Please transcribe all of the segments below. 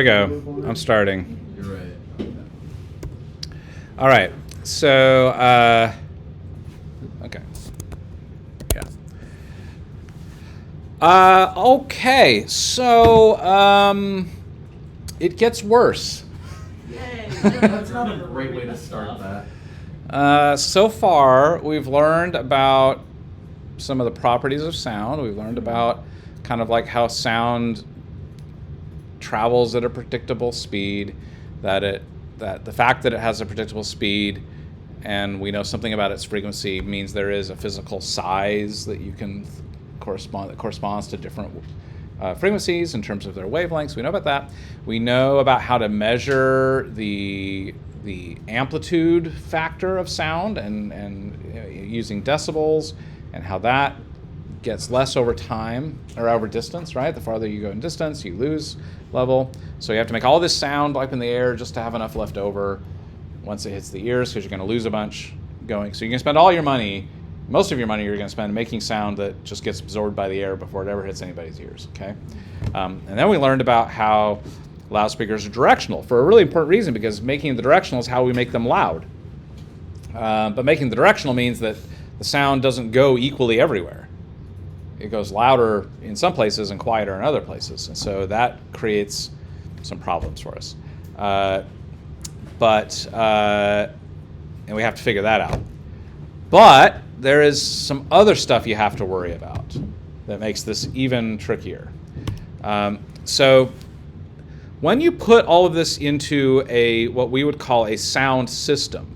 we go. I'm starting. You're right. Okay. All right. So, okay. Yeah. Okay. So, it gets worse. Yay! That's not a great way to start that. So far, we've learned about some of the properties of sound. We've learned about kind of like how sound travels at a predictable speed, that the fact that it has a predictable speed and we know something about its frequency means there is a physical size that you can that corresponds to different frequencies in terms of their wavelengths. We know about that. We know about how to measure the amplitude factor of sound and using decibels, and how that gets less over time or over distance, right? The farther you go in distance, you lose level. So you have to make all this sound up in the air just to have enough left over once it hits the ears, because you're going to lose a bunch going. So you can spend all your money, most of your money you're going to spend making sound that just gets absorbed by the air before it ever hits anybody's ears, okay? And then we learned about how loudspeakers are directional for a really important reason, because making the directional is how we make them loud. But making the directional means that the sound doesn't go equally everywhere. It goes louder in some places and quieter in other places. And so that creates some problems for us. And we have to figure that out. But there is some other stuff you have to worry about that makes this even trickier. So when you put all of this into what we would call a sound system,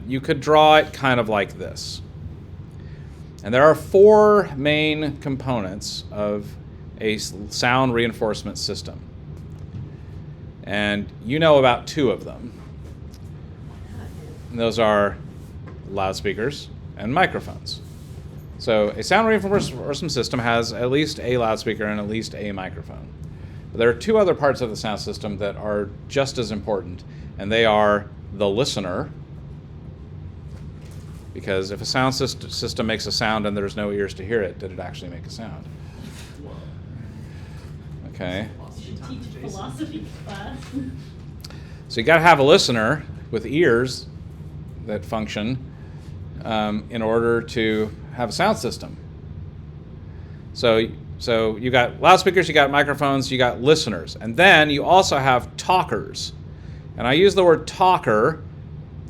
you could draw it kind of like this. And there are four main components of a sound reinforcement system. And you know about two of them. And those are loudspeakers and microphones. So a sound reinforcement system has at least a loudspeaker and at least a microphone. But there are two other parts of the sound system that are just as important, and they are the listener. Because if a sound system makes a sound and there's no ears to hear it, did it actually make a sound? Okay. You should teach philosophy class. So you got to have a listener with ears that function in order to have a sound system. So you got loudspeakers, you got microphones, you got listeners, and then you also have talkers. And I use the word talker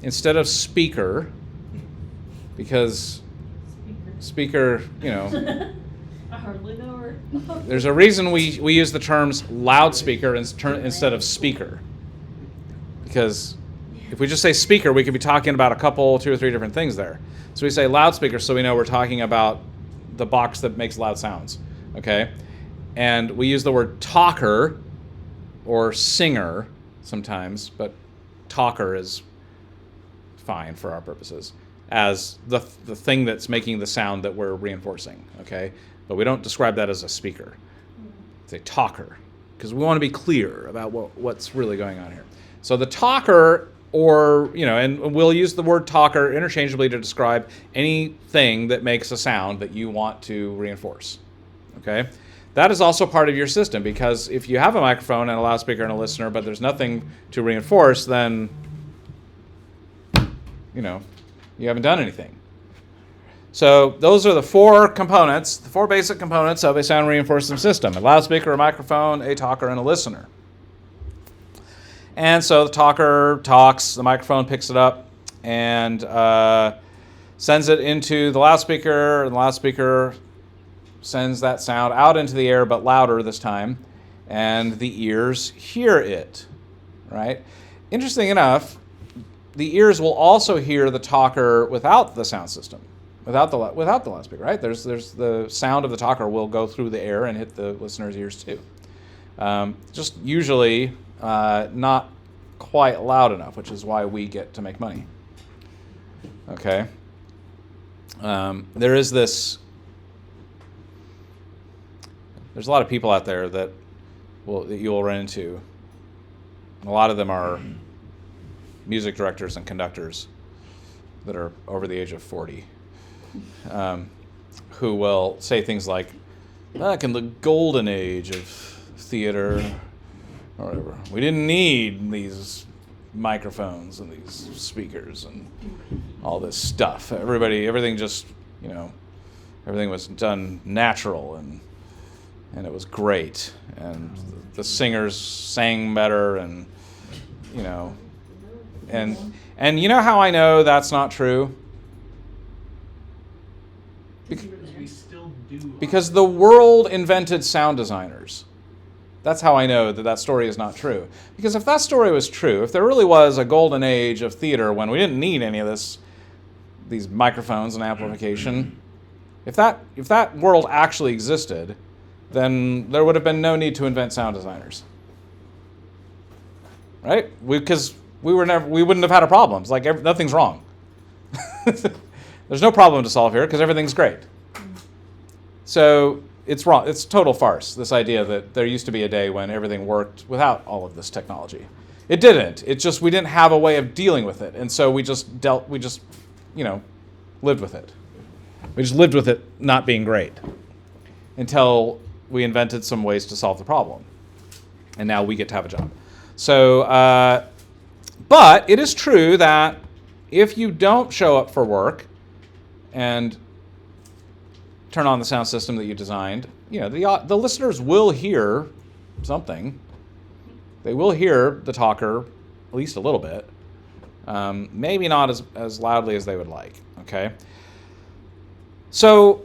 instead of speaker, because speaker, I hardly know her. there's a reason we use the terms loudspeaker instead of speaker. Because if we just say speaker, we could be talking about two or three different things there. So we say loudspeaker so we know we're talking about the box that makes loud sounds, okay? And we use the word talker or singer sometimes, but talker is fine for our purposes, as the thing that's making the sound that we're reinforcing, okay? But we don't describe that as a speaker. It's a talker, because we want to be clear about what's really going on here. So the talker, and we'll use the word talker interchangeably to describe anything that makes a sound that you want to reinforce, okay? That is also part of your system, because if you have a microphone and a loudspeaker and a listener, but there's nothing to reinforce, then, you haven't done anything. So those are the four basic components of a sound reinforcement system: a loudspeaker, a microphone, a talker, and a listener. And so the talker talks, the microphone picks it up and sends it into the loudspeaker, and the loudspeaker sends that sound out into the air, but louder this time, and the ears hear it, right? Interesting enough, the ears will also hear the talker without the sound system, without the loudspeaker, right? There's the sound of the talker will go through the air and hit the listener's ears too. Just usually not quite loud enough, which is why we get to make money. Okay. There's a lot of people out there that you will run into. A lot of them are music directors and conductors that are over the age of 40, who will say things like, back in the golden age of theater, or whatever, we didn't need these microphones and these speakers and all this stuff. Everything just, everything was done natural and it was great. And the singers sang better and, and you know how I know that's not true? We still do. Because the world invented sound designers. That's how I know that story is not true. Because if that story was true, if there really was a golden age of theater when we didn't need any of these microphones and amplification, if that world actually existed, then there would have been no need to invent sound designers. Right? Because we wouldn't have had a problem. It's like nothing's wrong. There's no problem to solve here because everything's great. So it's wrong. It's total farce, this idea that there used to be a day when everything worked without all of this technology. It didn't. It's just we didn't have a way of dealing with it. And so we just lived with it. We just lived with it not being great until we invented some ways to solve the problem. And now we get to have a job. So, but it is true that if you don't show up for work and turn on the sound system that you designed, the listeners will hear something. They will hear the talker at least a little bit. Maybe not as loudly as they would like, okay? So,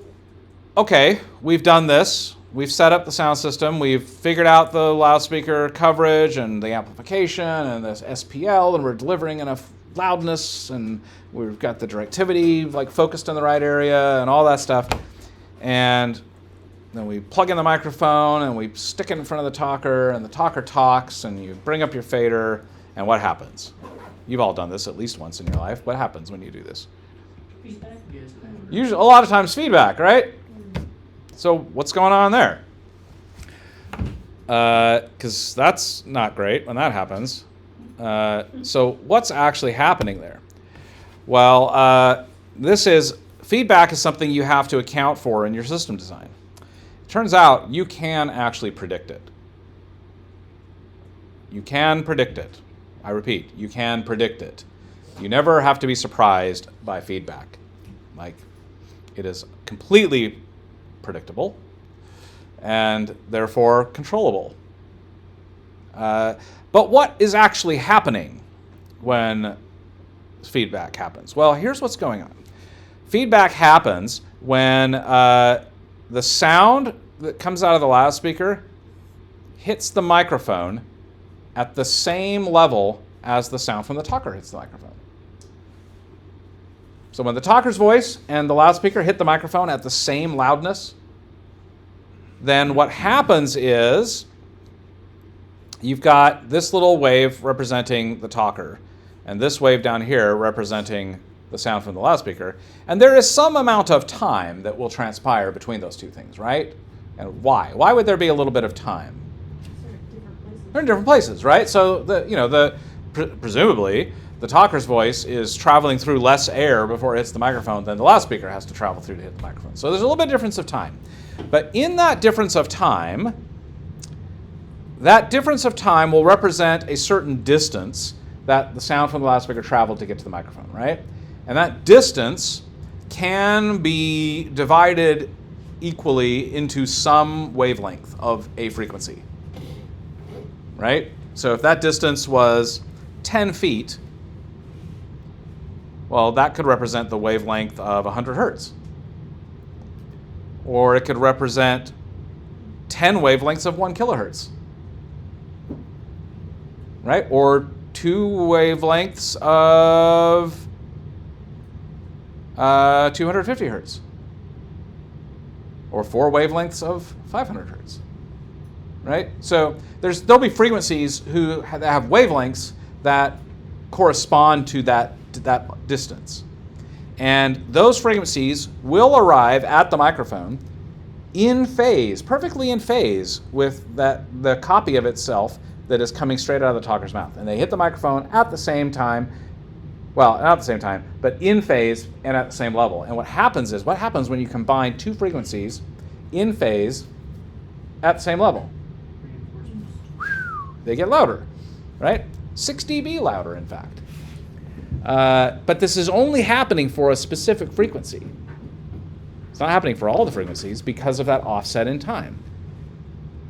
okay, we've done this. We've set up the sound system. We've figured out the loudspeaker coverage and the amplification and this SPL, and we're delivering enough loudness, and we've got the directivity focused in the right area and all that stuff. And then we plug in the microphone and we stick it in front of the talker, and the talker talks, and you bring up your fader, and what happens? You've all done this at least once in your life. What happens when you do this? Feedback. Usually, a lot of times feedback, right? So what's going on there? Because that's not great when that happens. So what's actually happening there? Well, feedback is something you have to account for in your system design. It turns out you can actually predict it. You can predict it. I repeat, you can predict it. You never have to be surprised by feedback. It is completely predictable and therefore controllable. But what is actually happening when feedback happens? Well, here's what's going on. Feedback happens when the sound that comes out of the loudspeaker hits the microphone at the same level as the sound from the talker hits the microphone. So when the talker's voice and the loudspeaker hit the microphone at the same loudness, then what happens is you've got this little wave representing the talker, and this wave down here representing the sound from the loudspeaker. And there is some amount of time that will transpire between those two things, right? And why? Why would there be a little bit of time? They're in different places, right? So presumably the talker's voice is traveling through less air before it hits the microphone than the loudspeaker has to travel through to hit the microphone. So there's a little bit of difference of time. But in that difference of time will represent a certain distance that the sound from the loudspeaker traveled to get to the microphone, right? And that distance can be divided equally into some wavelength of a frequency, right? So if that distance was 10 feet, well, that could represent the wavelength of 100 hertz. Or it could represent 10 wavelengths of 1 kilohertz, right? Or 2 wavelengths of 250 hertz. Or 4 wavelengths of 500 hertz, right? So there'll be frequencies that have wavelengths that correspond to that distance. And those frequencies will arrive at the microphone in phase, perfectly in phase with the copy of itself that is coming straight out of the talker's mouth. And they hit the microphone at the same time, well, not at the same time, but in phase and at the same level. And what happens when you combine two frequencies in phase at the same level. They get louder, right? 6 dB louder, in fact. But this is only happening for a specific frequency. It's not happening for all the frequencies because of that offset in time.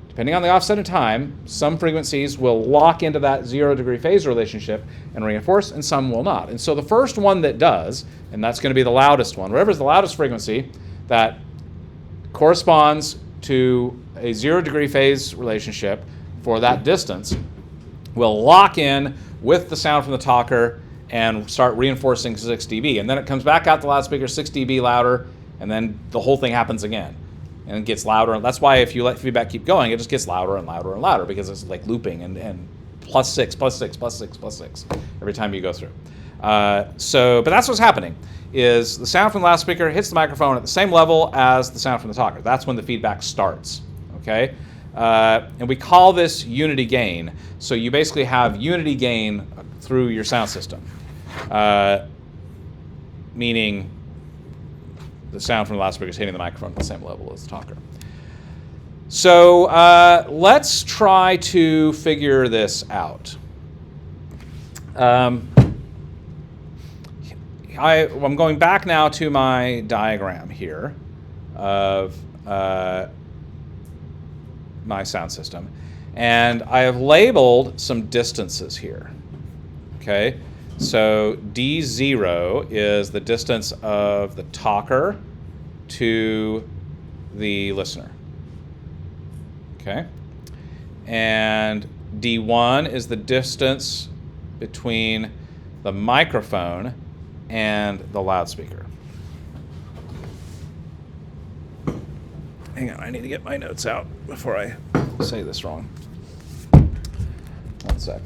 Depending on the offset in time, some frequencies will lock into that 0 degree phase relationship and reinforce, and some will not. And so the first one that does, and that's going to be the loudest one, whatever is the loudest frequency that corresponds to a 0 degree phase relationship for that distance, will lock in with the sound from the talker and start reinforcing 6 dB. And then it comes back out the loudspeaker 6 dB louder, and then the whole thing happens again. And it gets louder. That's why if you let feedback keep going, it just gets louder and louder and louder, because it's like looping and plus 6, plus 6, plus 6, plus 6 every time you go through. But that's what's happening, is the sound from the loudspeaker hits the microphone at the same level as the sound from the talker. That's when the feedback starts, okay? And we call this unity gain. So you basically have unity gain through your sound system, meaning the sound from the loudspeaker is hitting the microphone at the same level as the talker. So let's try to figure this out. I'm going back now to my diagram here of my sound system, and I have labeled some distances here. Okay, so D0 is the distance of the talker to the listener. Okay, and D1 is the distance between the microphone and the loudspeaker. Hang on, I need to get my notes out before I say this wrong. 1 sec.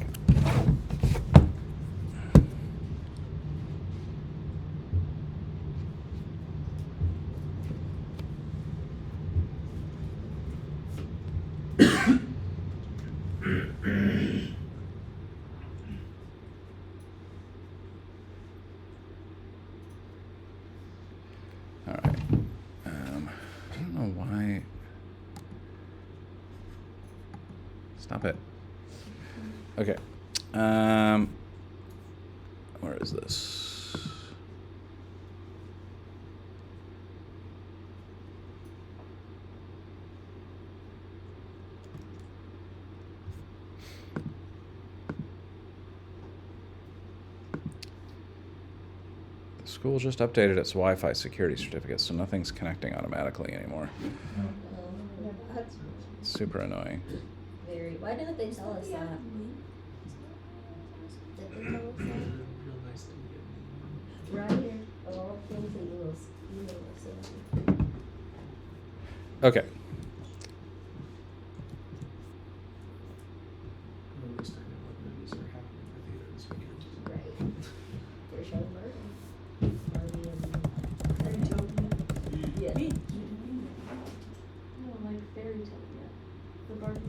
All right. I don't know why. Stop it. Okay. Where is this? The school just updated its Wi-Fi security certificate, so nothing's connecting automatically anymore. That's Super annoying. very. Why didn't they tell us that? Did they tell us that? Real nice to get. Right. Of all things that you will see. Okay. At least I know what movies are happening in the theater this weekend. Right. They're showing Barbie and yeah. No, like Fairytopia. The Barbie.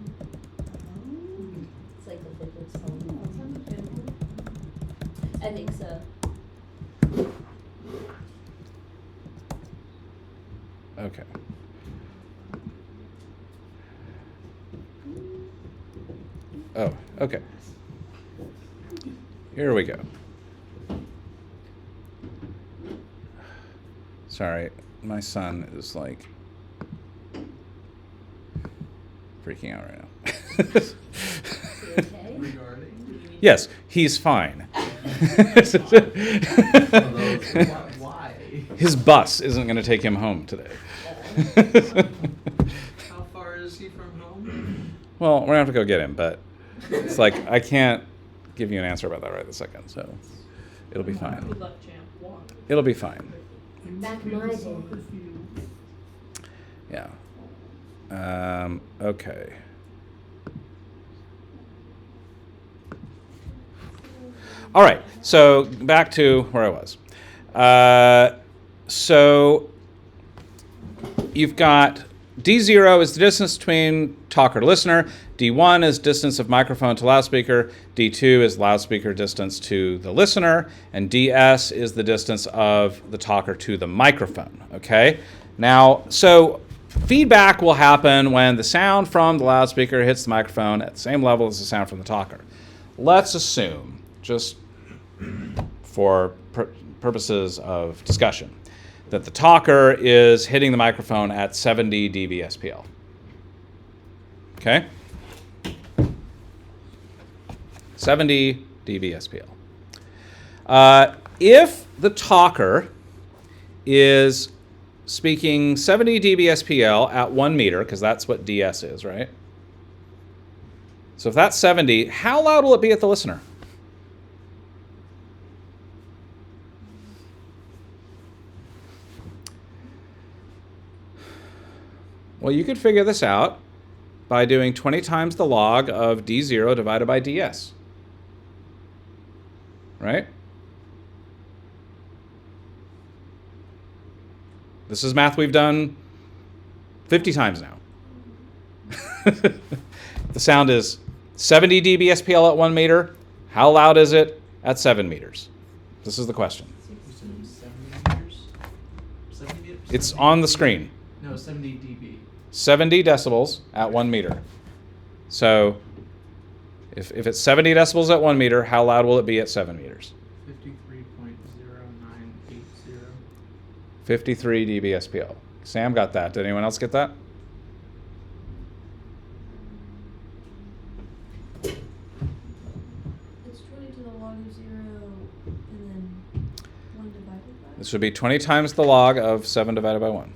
It's like the fifth Oh, song. it's on the film. I think so. Okay. Oh, okay. Here we go. Sorry, my son is like freaking out right now. You okay? Regarding? Yes, he's fine. Why? His bus isn't going to take him home today. How far is he from home? Well, we're going to have to go get him, but it's like I can't give you an answer about that right this second, so it'll be fine. Good luck, champ. One. It'll be fine. Back in my day. Yeah. Okay. All right, so back to where I was. So you've got D0 is the distance between talker to listener. D1 is distance of microphone to loudspeaker. D2 is loudspeaker distance to the listener. And DS is the distance of the talker to the microphone, okay? Now, so feedback will happen when the sound from the loudspeaker hits the microphone at the same level as the sound from the talker. Let's assume, just for purposes of discussion, that the talker is hitting the microphone at 70 dB SPL. Okay? 70 dB SPL. If the talker is speaking 70 dB SPL at 1 meter, because that's what DS is, right? So if that's 70, how loud will it be at the listener? Well, you could figure this out by doing 20 times the log of D0 divided by DS. Right? This is math we've done 50 times now. The sound is 70 dB SPL at 1 meter. How loud is it at 7 meters? This is the question. 70 meters? 70 meters? It's on the screen. No, 70 dB. 70 decibels at 1 meter. So if it's 70 decibels at 1 meter, how loud will it be at 7 meters? 53.0980. 53 dB SPL. Sam got that. Did anyone else get that? It's 20 to the log of 0 and then 1 divided by. This would be 20 times the log of 7 divided by 1.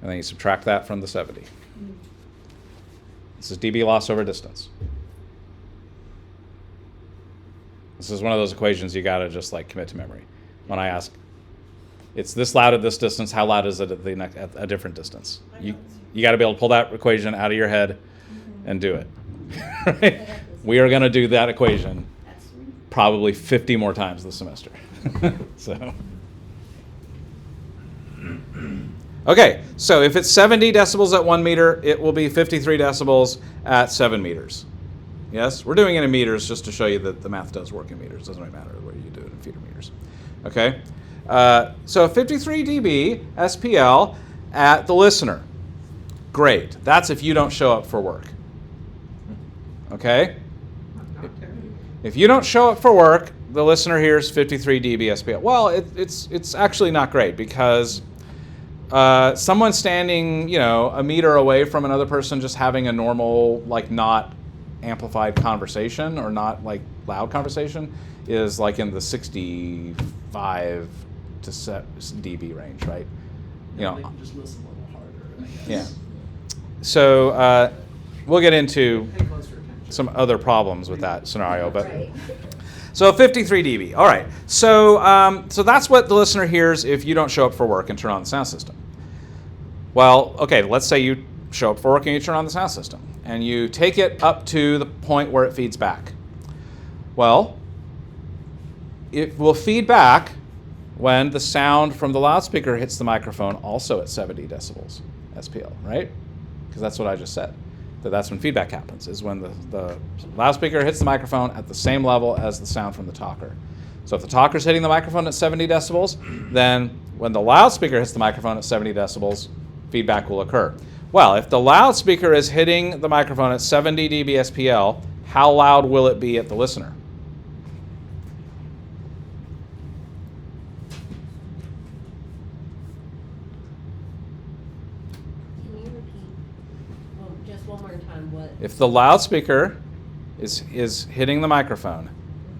And then you subtract that from the 70. This is dB loss over distance. This is one of those equations you gotta just like commit to memory. When I ask, it's this loud at this distance, how loud is it at a different distance? You gotta be able to pull that equation out of your head and do it. Right? We are gonna do that equation probably 50 more times this semester. So. Okay, so if it's 70 decibels at 1 meter, it will be 53 decibels at 7 meters. Yes, we're doing it in meters just to show you that the math does work in meters. It doesn't really matter whether you do it in feet or meters. Okay, so 53 dB SPL at the listener. Great. That's if you don't show up for work. Okay? If you don't show up for work, the listener hears 53 dB SPL. Well, it's actually not great because someone standing, a meter away from another person just having a normal, like not amplified conversation or not like loud conversation is like in the 65 to dB range, right? They can just listen a little harder, I guess. Yeah. So we'll get into Pay closer attention. some other problems with that scenario, but Right. so 53 dB. All right. So so that's what the listener hears if you don't show up for work and turn on the sound system. Well, okay, let's say you show up for work and you turn on the sound system and you take it up to the point where it feeds back. Well, it will feed back when the sound from the loudspeaker hits the microphone also at 70 decibels SPL, right? Because that's what I just said. That's when feedback happens, is when the loudspeaker hits the microphone at the same level as the sound from the talker. So if the talker's hitting the microphone at 70 decibels, then when the loudspeaker hits the microphone at 70 decibels, feedback will occur. Well, if the loudspeaker is hitting the microphone at 70 dB SPL, how loud will it be at the listener? Can you repeat just one more time what? If the loudspeaker is hitting the microphone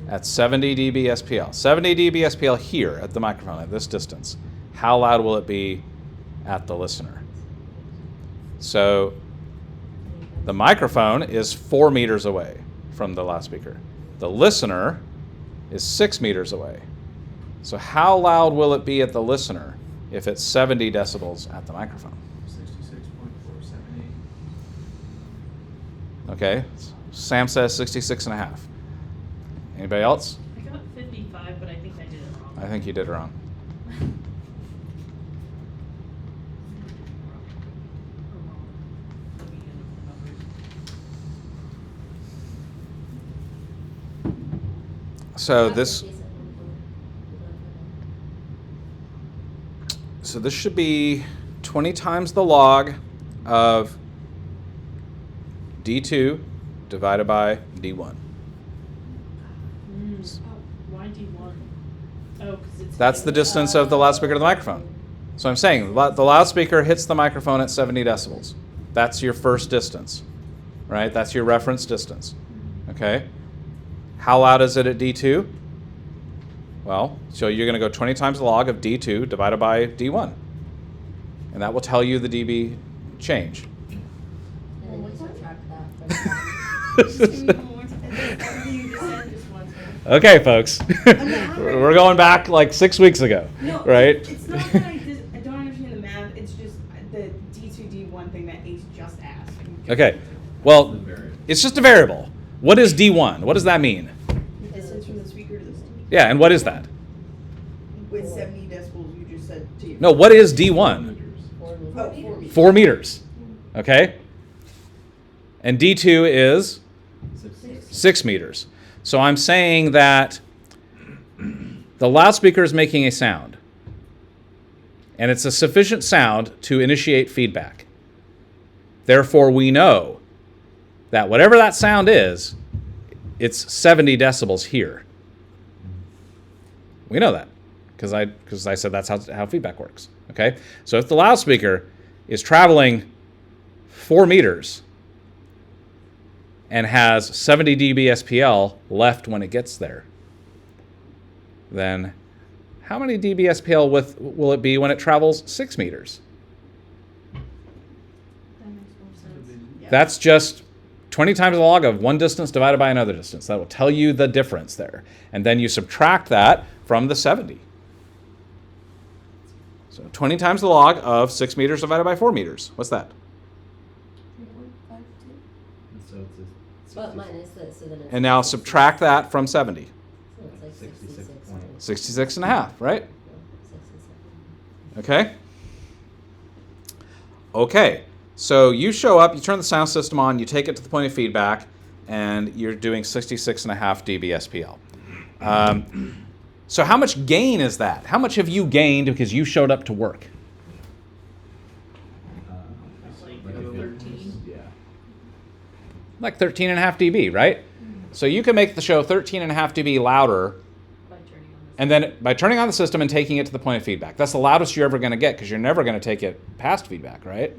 at 70 dB SPL, 70 dB SPL here at the microphone at this distance, how loud will it be at the listener? So the microphone is 4 meters away from the loudspeaker. The listener is 6 meters away. So how loud will it be at the listener if it's 70 decibels at the microphone? 66.478. Okay, Sam says 66 and a half. Anybody else? I got 55, but I think I did it wrong. I think you did it wrong. So this should be 20 times the log of D2 divided by D1. Why D1? Oh, because it's. That's the distance of the loudspeaker to the microphone. So I'm saying the loudspeaker hits the microphone at 70 decibels. That's your first distance, right? That's your reference distance. Okay? How loud is it at D2? Well, so you're going to go 20 times the log of D2 divided by D1. And that will tell you the dB change. And then you subtract that from Everything you just said just once. Okay, folks. We're going back like 6 weeks ago, No, right? It's not that I don't understand the math. It's just the D2, D1 thing that Ace just asked. Okay. Well, it's just a variable. What is D1? What does that mean? Distance from the speaker to the speaker. Yeah, and what is that? With 70 decibels, you just said to you. No, what is D1? 4 meters. Oh, 4 meters. 4 meters. Okay? And D2 is 6 meters. So I'm saying that the loudspeaker is making a sound. And it's a sufficient sound to initiate feedback. Therefore, we know that whatever that sound is, it's 70 decibels here. We know that because I said that's how feedback works. Okay? So if the loudspeaker is traveling 4 meters and has 70 dB SPL left when it gets there, then how many dB SPL will it be when it travels 6 meters? That makes more sense. Yeah. That's just 20 times the log of one distance divided by another distance. That will tell you the difference there. And then you subtract that from the 70. So 20 times the log of 6 meters divided by 4 meters. What's that? 3.52. So it's But minus this, so then it's. And now subtract that from 70. So it's like 66 66. point. 66 and a half, right? 67. Okay. Okay. So you show up, you turn the sound system on, you take it to the point of feedback, and you're doing 66 and a half dB SPL. So how much gain is that? How much have you gained because you showed up to work? Like 13. Yeah. Like 13 and a half dB, right? So you can make the show 13 and a half dB louder, By turning on this. and then by turning on the system and taking it to the point of feedback. That's the loudest you're ever going to get because you're never going to take it past feedback, right?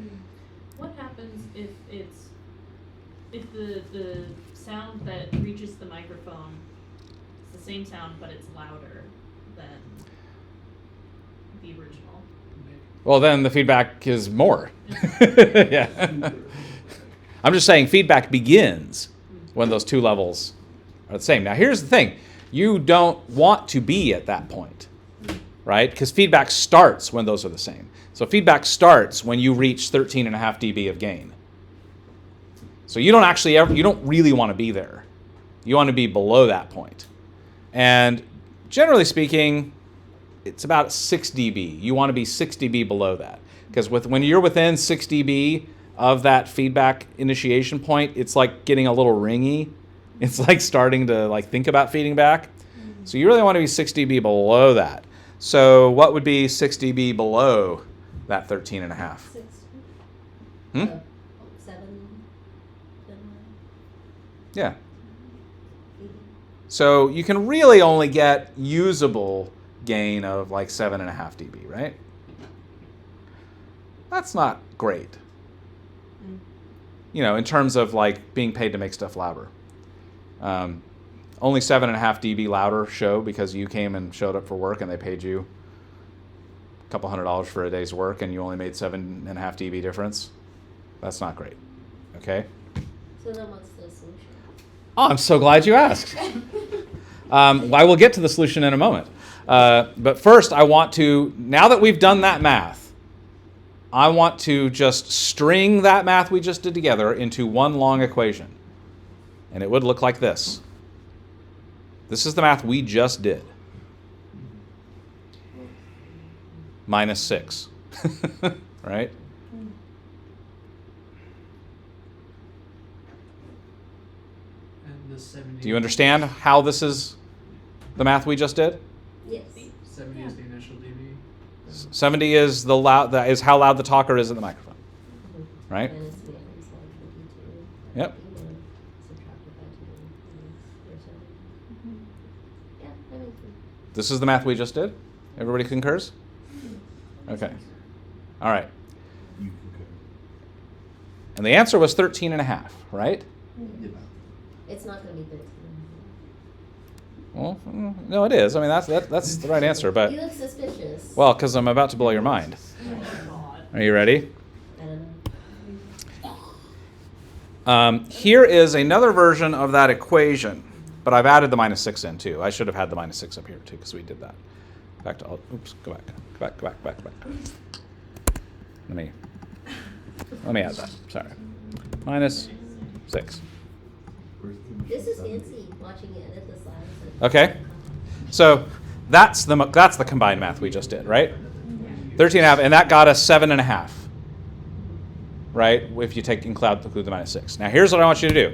What happens if the sound that reaches the microphone is the same sound but it's louder than the original? Well, then the feedback is more. Yeah. I'm just saying feedback begins when those two levels are the same. Now, here's the thing. You don't want to be at that point, right? Because feedback starts when those are the same. So feedback starts when you reach 13 and a half dB of gain. So you don't really want to be there. You want to be below that point. And generally speaking, it's about 6 dB. You want to be 6 dB below that. Because when you're within 6 dB of that feedback initiation point, it's like getting a little ringy. It's like starting to think about feeding back. So you really want to be 6 dB below that. So what would be 6 dB below that 13 and a half? 6. Hmm? 7. Yeah. So you can really only get usable gain of like 7.5 dB, right? That's not great. You know, in terms of like being paid to make stuff louder. Only 7.5 dB louder show because you came and showed up for work and they paid you a couple $100 for a day's work and you only made 7.5 dB difference. That's not great. Okay? So then what's the solution? Oh, I'm so glad you asked. I will get to the solution in a moment. But first, I want to, now that we've done that math, I want to just string that math we just did together into one long equation. And it would look like this. This is the math we just did. Minus 6. Right? And the 70. Do you understand how this is the math we just did? Yes. 70 is the initial dB. 70 is the loud. That is how loud the talker is in the microphone. Right? Minus the other side, 22. Yep. You know, subtracted by 2 or 7. Yeah, that makes sense. This is the math we just did. Everybody concurs? Okay. All right. You concur. And the answer was 13 and a half, right? Yeah. It's not going to be 13. Well, no, it is. I mean, that's the right answer. But You look suspicious. well, because I'm about to blow your mind. Oh my god. Are you ready? I don't know. Here is another version of that equation, but I've added the -6 in too. I should have had the -6 up here too because we did that. Back to oops. Go back. Let me add that. Sorry. -6. This is fancy, watching you edit the slides. Okay. So that's the combined math we just did, right? 13 and a half, and that got us 7 and a half. Right? If you include the -6. Now here's what I want you to do.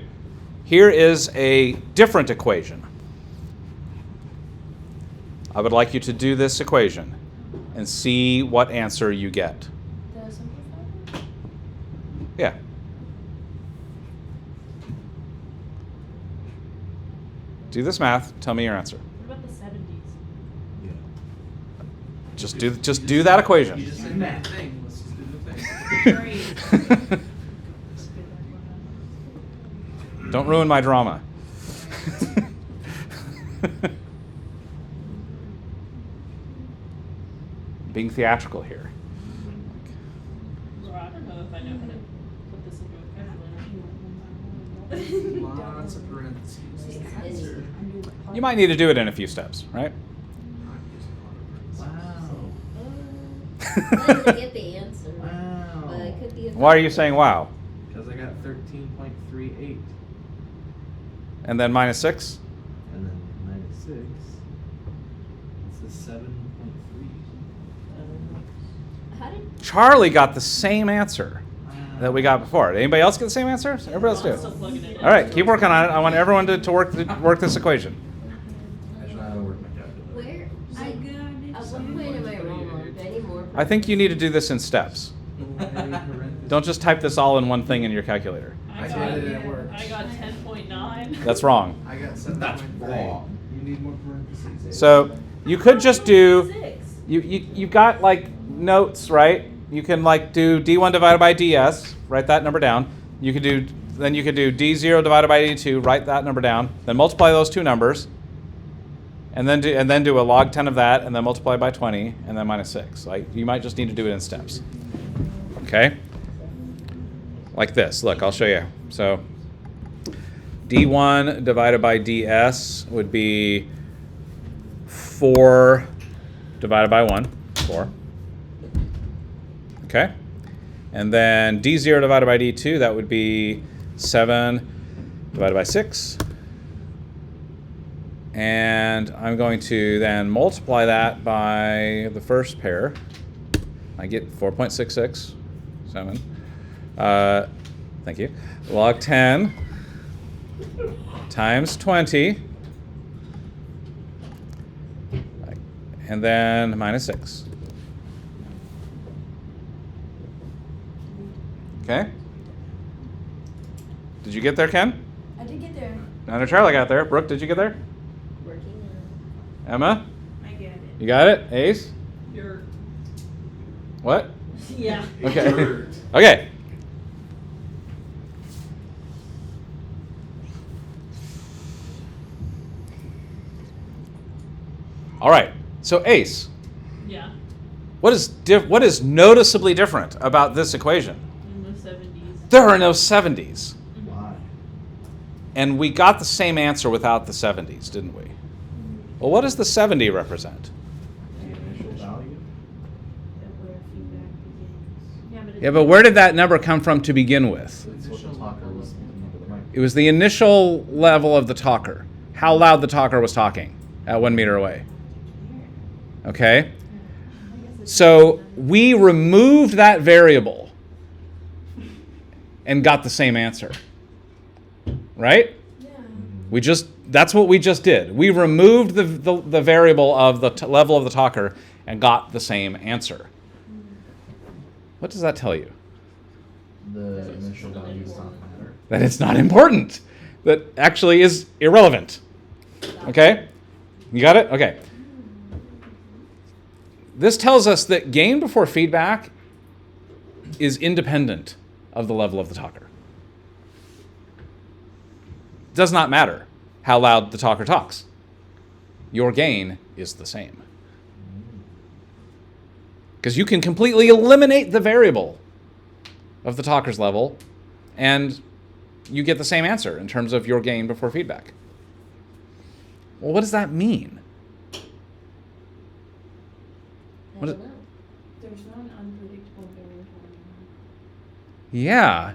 Here is a different equation. I would like you to do this equation and see what answer you get. The simplified? Yeah. Do this math. Tell me your answer. What about the 70s? Yeah. Just do that equation. You just said that thing. Let's just do the thing. Great. Don't ruin my drama. Being theatrical here. Well, I don't know if I know how to put this into a calculator. Lots of parentheses. Answer. You might need to do it in a few steps, right? Wow. I'm not going to get the answer. Wow. But it could be a Why are you saying wow? Because I got 13.38. And then -6? And then -6. It's a 7.3. How did Charlie got the same answer that we got before. Did anybody else get the same answer? Everybody else I'm still do. plugging it in. All right, keep working on it. I want everyone to work this equation. I should know how to work my calculator. where? So I, good. at what point am I wrong on? Do I need more? I think you need to do this in steps. Don't just type this all in one thing in your calculator. I I got, did it, it worked. I got 10.9. That's wrong. I got That's 7.3. wrong. You need more parentheses. So you could just do, 6. you got like notes, right? You can like do D1 divided by DS, write that number down. You could do D0 divided by D2, write that number down. Then multiply those two numbers, and then do a log 10 of that, and then multiply by 20, and then -6. Like you might just need to do it in steps. Okay? Like this. Look, I'll show you. So D1 divided by DS would be 4 divided by 1, 4. Okay? And then D0 divided by D2, that would be 7 divided by 6. And I'm going to then multiply that by the first pair. I get 4.66, 7. Thank you. Log 10 times 20. And then -6. Okay? Did you get there, Ken? I did get there. No, Charlie got there. Brooke, did you get there? Working Emma? I get it. You got it? Ace? You're, What? yeah. Okay. Okay. All right. So Ace, Yeah. what is noticeably different about this equation? In the 70s. There are no 70s. Why? And we got the same answer without the 70s, didn't we? Well, what does the 70 represent? The initial value? Where feedback begins. Yeah, but, Yeah, but where did that number come from to begin with? It's what the talker was speaking into the mic. It was the initial level of the talker. How loud the talker was talking at 1 meter away. Okay? So we removed that variable and got the same answer. Right? Yeah. That's what we just did. We removed the variable of the level of the talker and got the same answer. What does that tell you? The initial values don't matter. That it's not important. That actually is irrelevant. Okay? You got it? Okay. This tells us that gain before feedback is independent of the level of the talker. It does not matter how loud the talker talks. Your gain is the same. Because you can completely eliminate the variable of the talker's level, and you get the same answer in terms of your gain before feedback. Well, what does that mean? I don't know. There's no unpredictable variable anymore. Yeah.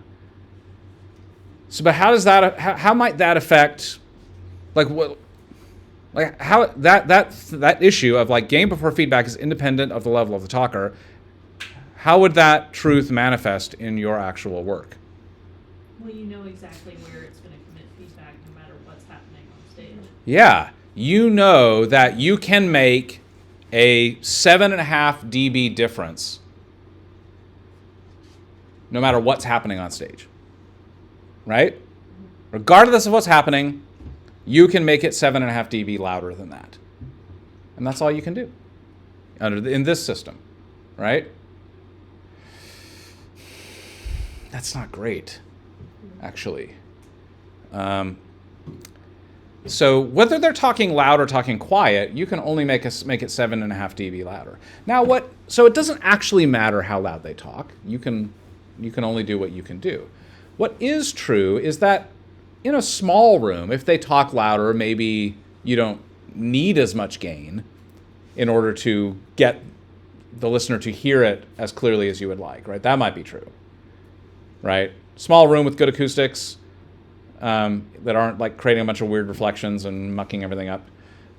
So, but how does that? How might that affect, like what? Like how that issue of like gain before feedback is independent of the level of the talker. How would that truth manifest in your actual work? Well, you know exactly where it's going to commit feedback no matter what's happening on stage. Yeah, you know that you can make a 7.5 dB difference no matter what's happening on stage, right? Regardless of what's happening, you can make it 7.5 dB louder than that. And that's all you can do in this system, right? That's not great, actually. So whether they're talking loud or talking quiet, you can only make it 7.5 dB louder. Now so it doesn't actually matter how loud they talk. You can only do what you can do. What is true is that in a small room, if they talk louder, maybe you don't need as much gain in order to get the listener to hear it as clearly as you would like, right? That might be true, right? Small room with good acoustics that aren't like creating a bunch of weird reflections and mucking everything up,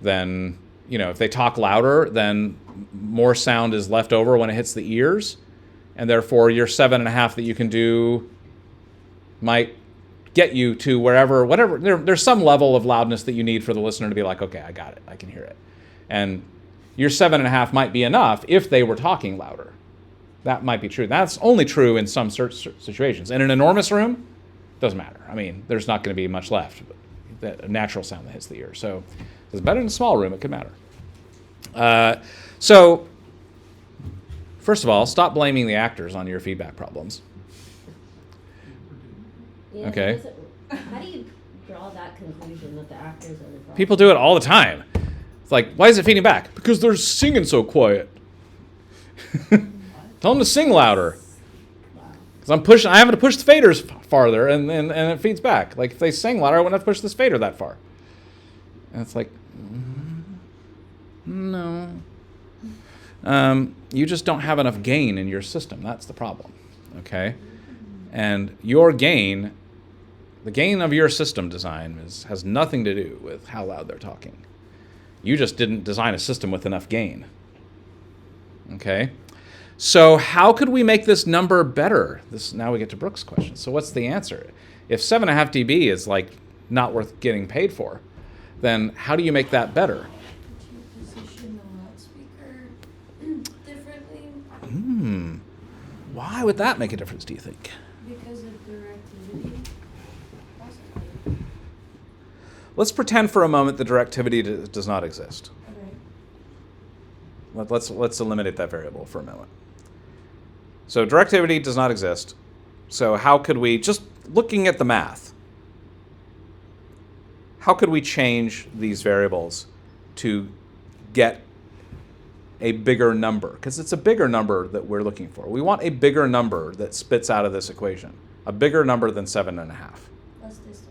then, if they talk louder, then more sound is left over when it hits the ears, and therefore your 7.5 that you can do might get you to whatever, there's some level of loudness that you need for the listener to be like, okay, I got it, I can hear it. And your 7.5 might be enough if they were talking louder. That might be true. That's only true in some situations. In an enormous room, doesn't matter. I mean, there's not going to be much left, that natural sound that hits the ear. So it's better in a small room, it could matter. So first of all, stop blaming the actors on your feedback problems. Yeah, Okay. How do you draw that conclusion that the actors are the problem? People do it all the time. It's like, why is it feeding back? Because they're singing so quiet. Tell them to sing louder. Wow. Because I have to push the faders farther, and it feeds back. Like if they sang louder, I wouldn't have to push this fader that far. And it's like, no. You just don't have enough gain in your system. That's the problem. Okay? And your gain, the gain of your system design has nothing to do with how loud they're talking. You just didn't design a system with enough gain. Okay? So how could we make this number better? Now we get to Brooke's question. So what's the answer? If 7.5 dB is like not worth getting paid for, then how do you make that better? Could you position the loudspeaker differently? Why would that make a difference, do you think? Because of directivity. Possibly. Let's pretend for a moment the directivity does not exist. Okay. Let's eliminate that variable for a moment. So directivity does not exist. So how could we, just looking at the math, how could we change these variables to get a bigger number? Because it's a bigger number that we're looking for. We want a bigger number that spits out of this equation. A bigger number than 7.5. Less distance.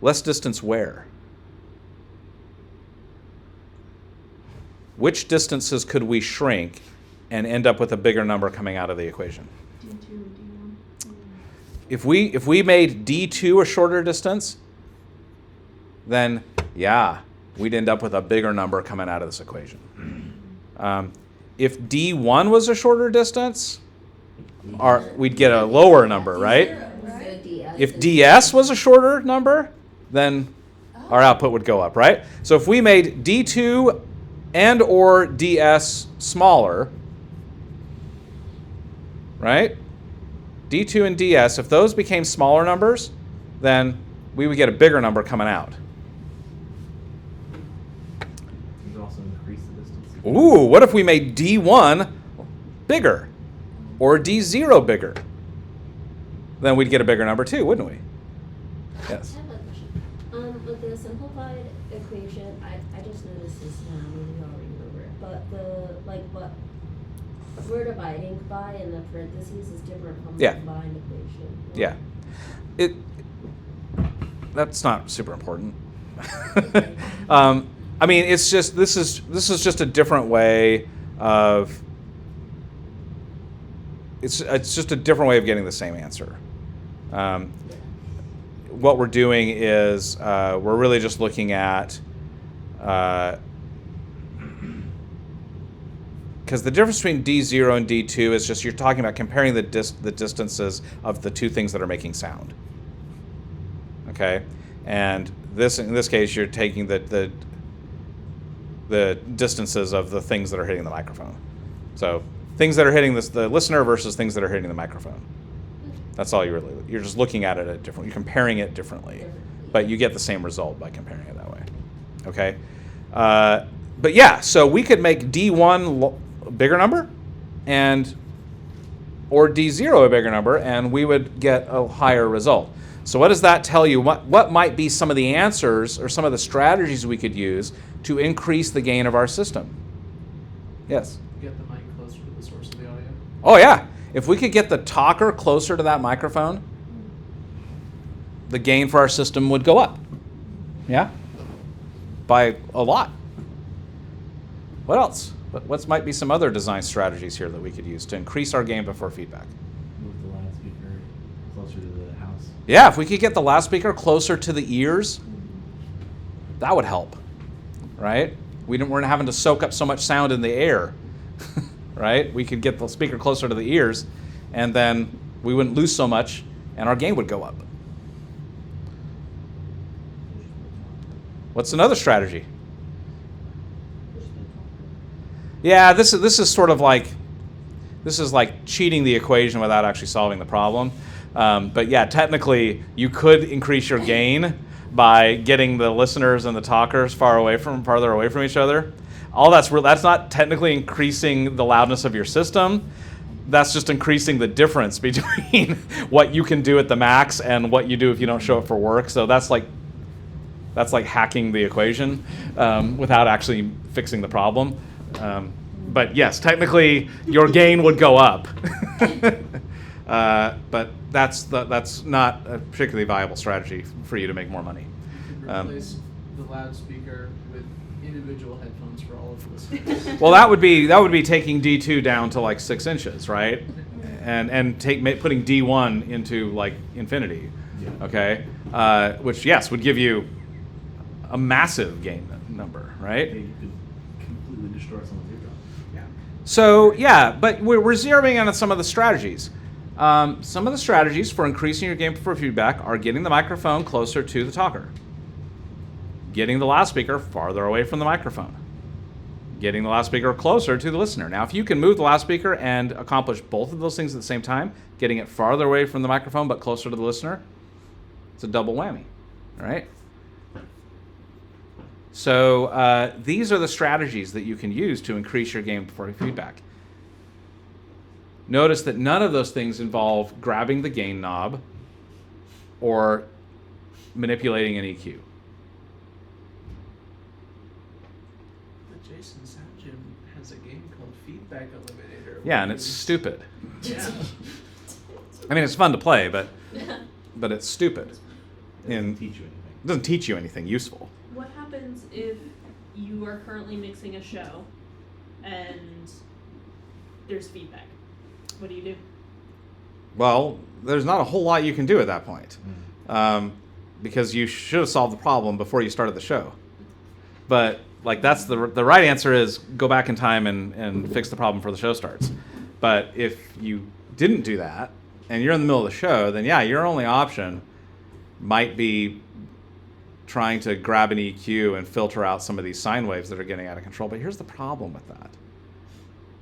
Less distance where? Which distances could we shrink and end up with a bigger number coming out of the equation? D2 or D1. If we made D2 a shorter distance, then yeah, we'd end up with a bigger number coming out of this equation. If D1 was a shorter distance, we'd get a lower number, right? So DS If is- DS was a shorter number, then our output would go up, right? So if we made D2 and or DS smaller, right? D2 and DS, if those became smaller numbers, then we would get a bigger number coming out. You can also increase the distance. Ooh, what if we made D1 bigger or D0 bigger? Then we'd get a bigger number too, wouldn't we? Yes. I have a question. With the simplified equation, I just noticed this now, maybe I'll remember it. But what we're dividing by in the parentheses is different from the Yeah. combined equation. Yeah. That's not super important. I mean, it's just this is just a different way of it's just a different way of getting the same answer. What we're doing is we're really just looking at because the difference between D0 and D2 is just you're talking about comparing the distances of the two things that are making sound. Okay, and in this case you're taking the distances of the things that are hitting the microphone. So things that are hitting the listener versus things that are hitting the microphone. That's all you're just looking at it at different. You're comparing it differently, but you get the same result by comparing it that way. Okay, but yeah, so we could make D1 a bigger number, or D0 a bigger number, and we would get a higher result. So what does that tell you? What might be some of the answers or some of the strategies we could use to increase the gain of our system? Yes. Get the mic closer to the source of the audio. Oh yeah. If we could get the talker closer to that microphone, the gain for our system would go up. Yeah? By a lot. What else? What might be some other design strategies here that we could use to increase our gain before feedback? Move the loudspeaker closer to the house. Yeah, if we could get the loudspeaker closer to the ears, that would help, right? We weren't having to soak up so much sound in the air, right? We could get the speaker closer to the ears, and then we wouldn't lose so much, and our gain would go up. What's another strategy? Yeah, this is sort of like cheating the equation without actually solving the problem. But yeah, technically you could increase your gain by getting the listeners and the talkers farther away from each other. All that's not technically increasing the loudness of your system. That's just increasing the difference between what you can do at the max and what you do if you don't show up for work. So that's like hacking the equation without actually fixing the problem. But yes, technically your gain would go up. But that's not a particularly viable strategy for you to make more money. You could replace the loudspeaker with individual headphones for all of the listeners. Well, that would be taking D2 down to like 6 inches, right? And putting D1 into like infinity. Yeah. Okay, which yes would give you a massive gain number, right? Yeah, you could completely destroy someone's eardrum. Yeah. So yeah, but we're zeroing in on some of the strategies. Some of the strategies for increasing your gain before feedback are getting the microphone closer to the talker, getting the loudspeaker farther away from the microphone, getting the loudspeaker closer to the listener. Now, if you can move the loudspeaker and accomplish both of those things at the same time, getting it farther away from the microphone but closer to the listener, it's a double whammy, all right? So these are the strategies that you can use to increase your gain before feedback. Notice that none of those things involve grabbing the gain knob or manipulating an EQ. The Jason Sound Gym has a game called Feedback Eliminator. Yeah, and it's stupid. Yeah. I mean, it's fun to play, but it's stupid. It doesn't And teach you anything. it doesn't teach you anything useful. What happens if you are currently mixing a show and there's feedback? What do you do? Well, there's not a whole lot you can do at that point, because you should have solved the problem before you started the show. But like that's the right answer is go back in time and fix the problem before the show starts. But if you didn't do that and you're in the middle of the show, then yeah, your only option might be trying to grab an EQ and filter out some of these sine waves that are getting out of control. But here's the problem with that.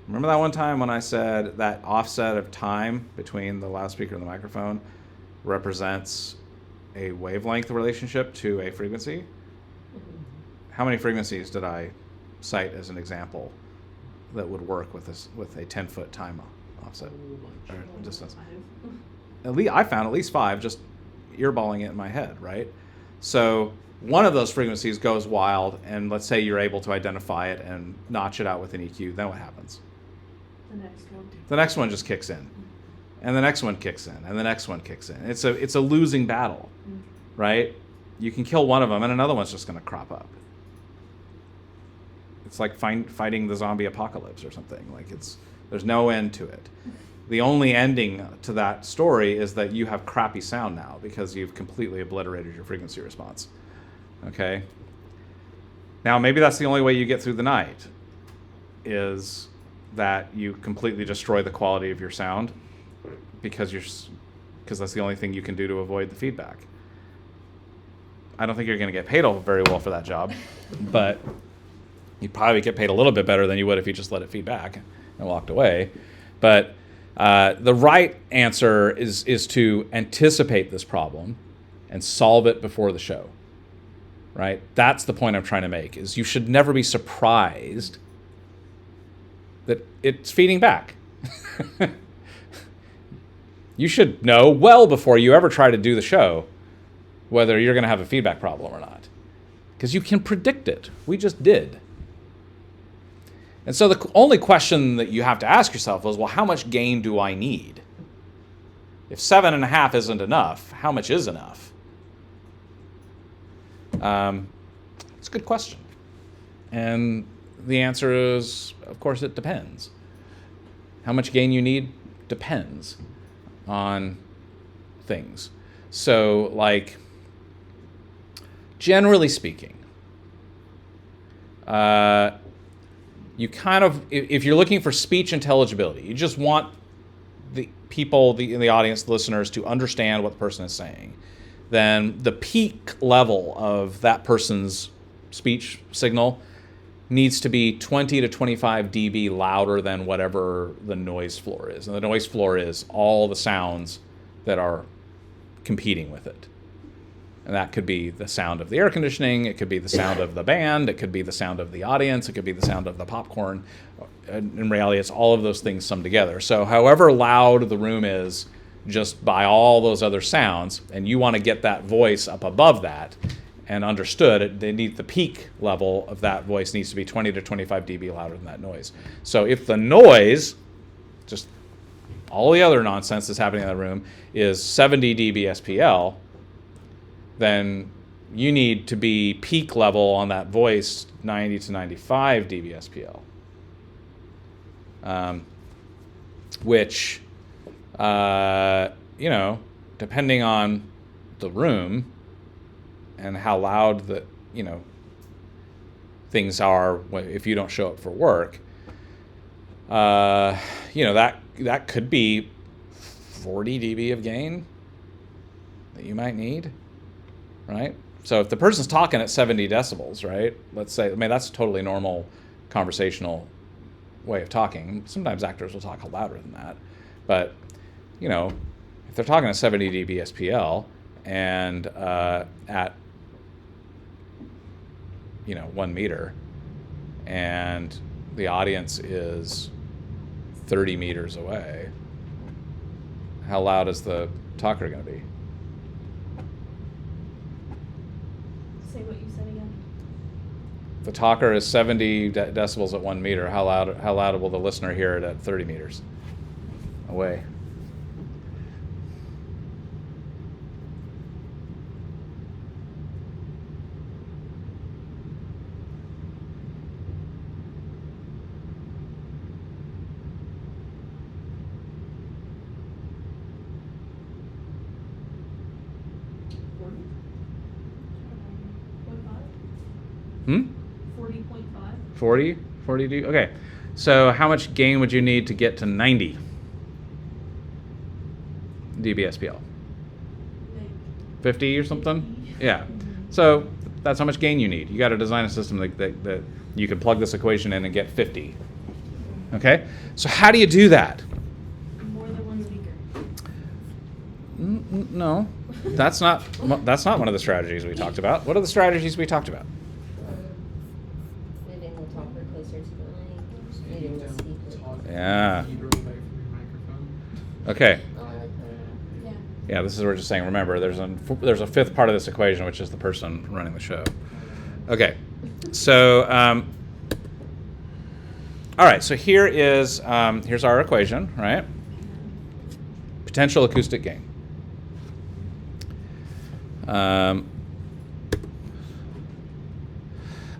Remember that one time when I said that offset of time between the loudspeaker and the microphone represents a wavelength relationship to a frequency? How many frequencies did I cite as an example that would work with this, with a 10-foot time offset or distance? I found at least 5 just earballing it in my head, right? So one of those frequencies goes wild, and let's say you're able to identify it and notch it out with an EQ, then what happens? The next one. The next one just kicks in, and the next one kicks in, and the next one kicks in. It's a losing battle, right? You can kill one of them, and another one's just going to crop up. It's like fighting the zombie apocalypse or something. Like there's no end to it. The only ending to that story is that you have crappy sound now because you've completely obliterated your frequency response. Okay? Now, maybe that's the only way you get through the night, is that you completely destroy the quality of your sound because that's the only thing you can do to avoid the feedback. I don't think you're going to get paid very well for that job, but you'd probably get paid a little bit better than you would if you just let it feed back and walked away. But the right answer is to anticipate this problem and solve it before the show, right? That's the point I'm trying to make, is you should never be surprised that it's feeding back. You should know well before you ever try to do the show whether you're going to have a feedback problem or not, because you can predict it. We just did. And so the only question that you have to ask yourself is, well, how much gain do I need? If 7.5 isn't enough, how much is enough? It's a good question. And the answer is, of course, it depends. How much gain you need depends on things. So, like, generally speaking, you kind of, if you're looking for speech intelligibility, you just want the people in the audience, the listeners, to understand what the person is saying, then the peak level of that person's speech signal needs to be 20 to 25 dB louder than whatever the noise floor is. And the noise floor is all the sounds that are competing with it. And that could be the sound of the air conditioning, it could be the sound of the band, it could be the sound of the audience, it could be the sound of the popcorn. In reality, it's all of those things summed together. So however loud the room is, just by all those other sounds, and you want to get that voice up above that and understood, the peak level of that voice needs to be 20 to 25 dB louder than that noise. So if the noise, just all the other nonsense that's happening in the room, is 70 dB SPL, then you need to be peak level on that voice 90 to 95 dB SPL. Which, depending on the room and how loud things are if you don't show up for work, that could be 40 dB of gain that you might need, right? So if the person's talking at 70 decibels, right, let's say, that's a totally normal conversational way of talking. Sometimes actors will talk louder than that. But, if they're talking at 70 dB SPL and at 1 meter, and the audience is 30 meters away, how loud is the talker going to be? Say what you said again. The talker is 70 decibels at 1 meter. How loud will the listener hear it at 30 meters away? Hmm? 40.5. 40 dB? Okay. So how much gain would you need to get to 90 dB SPL? 50 or something? Yeah. So That's how much gain you need. You got to design a system that you can plug this equation in and get 50. Okay? So how do you do that? More than one speaker. No, that's not one of the strategies we talked about. What are the strategies we talked about? Moving the talker closer to the mic, moving the speaker. Yeah. Keep her away from your microphone. Okay. Oh, I like that. Yeah. Yeah, this is what we're just saying. Remember, there's a fifth part of this equation, which is the person running the show. Okay, so all right. So here's our equation, right? Potential acoustic gain.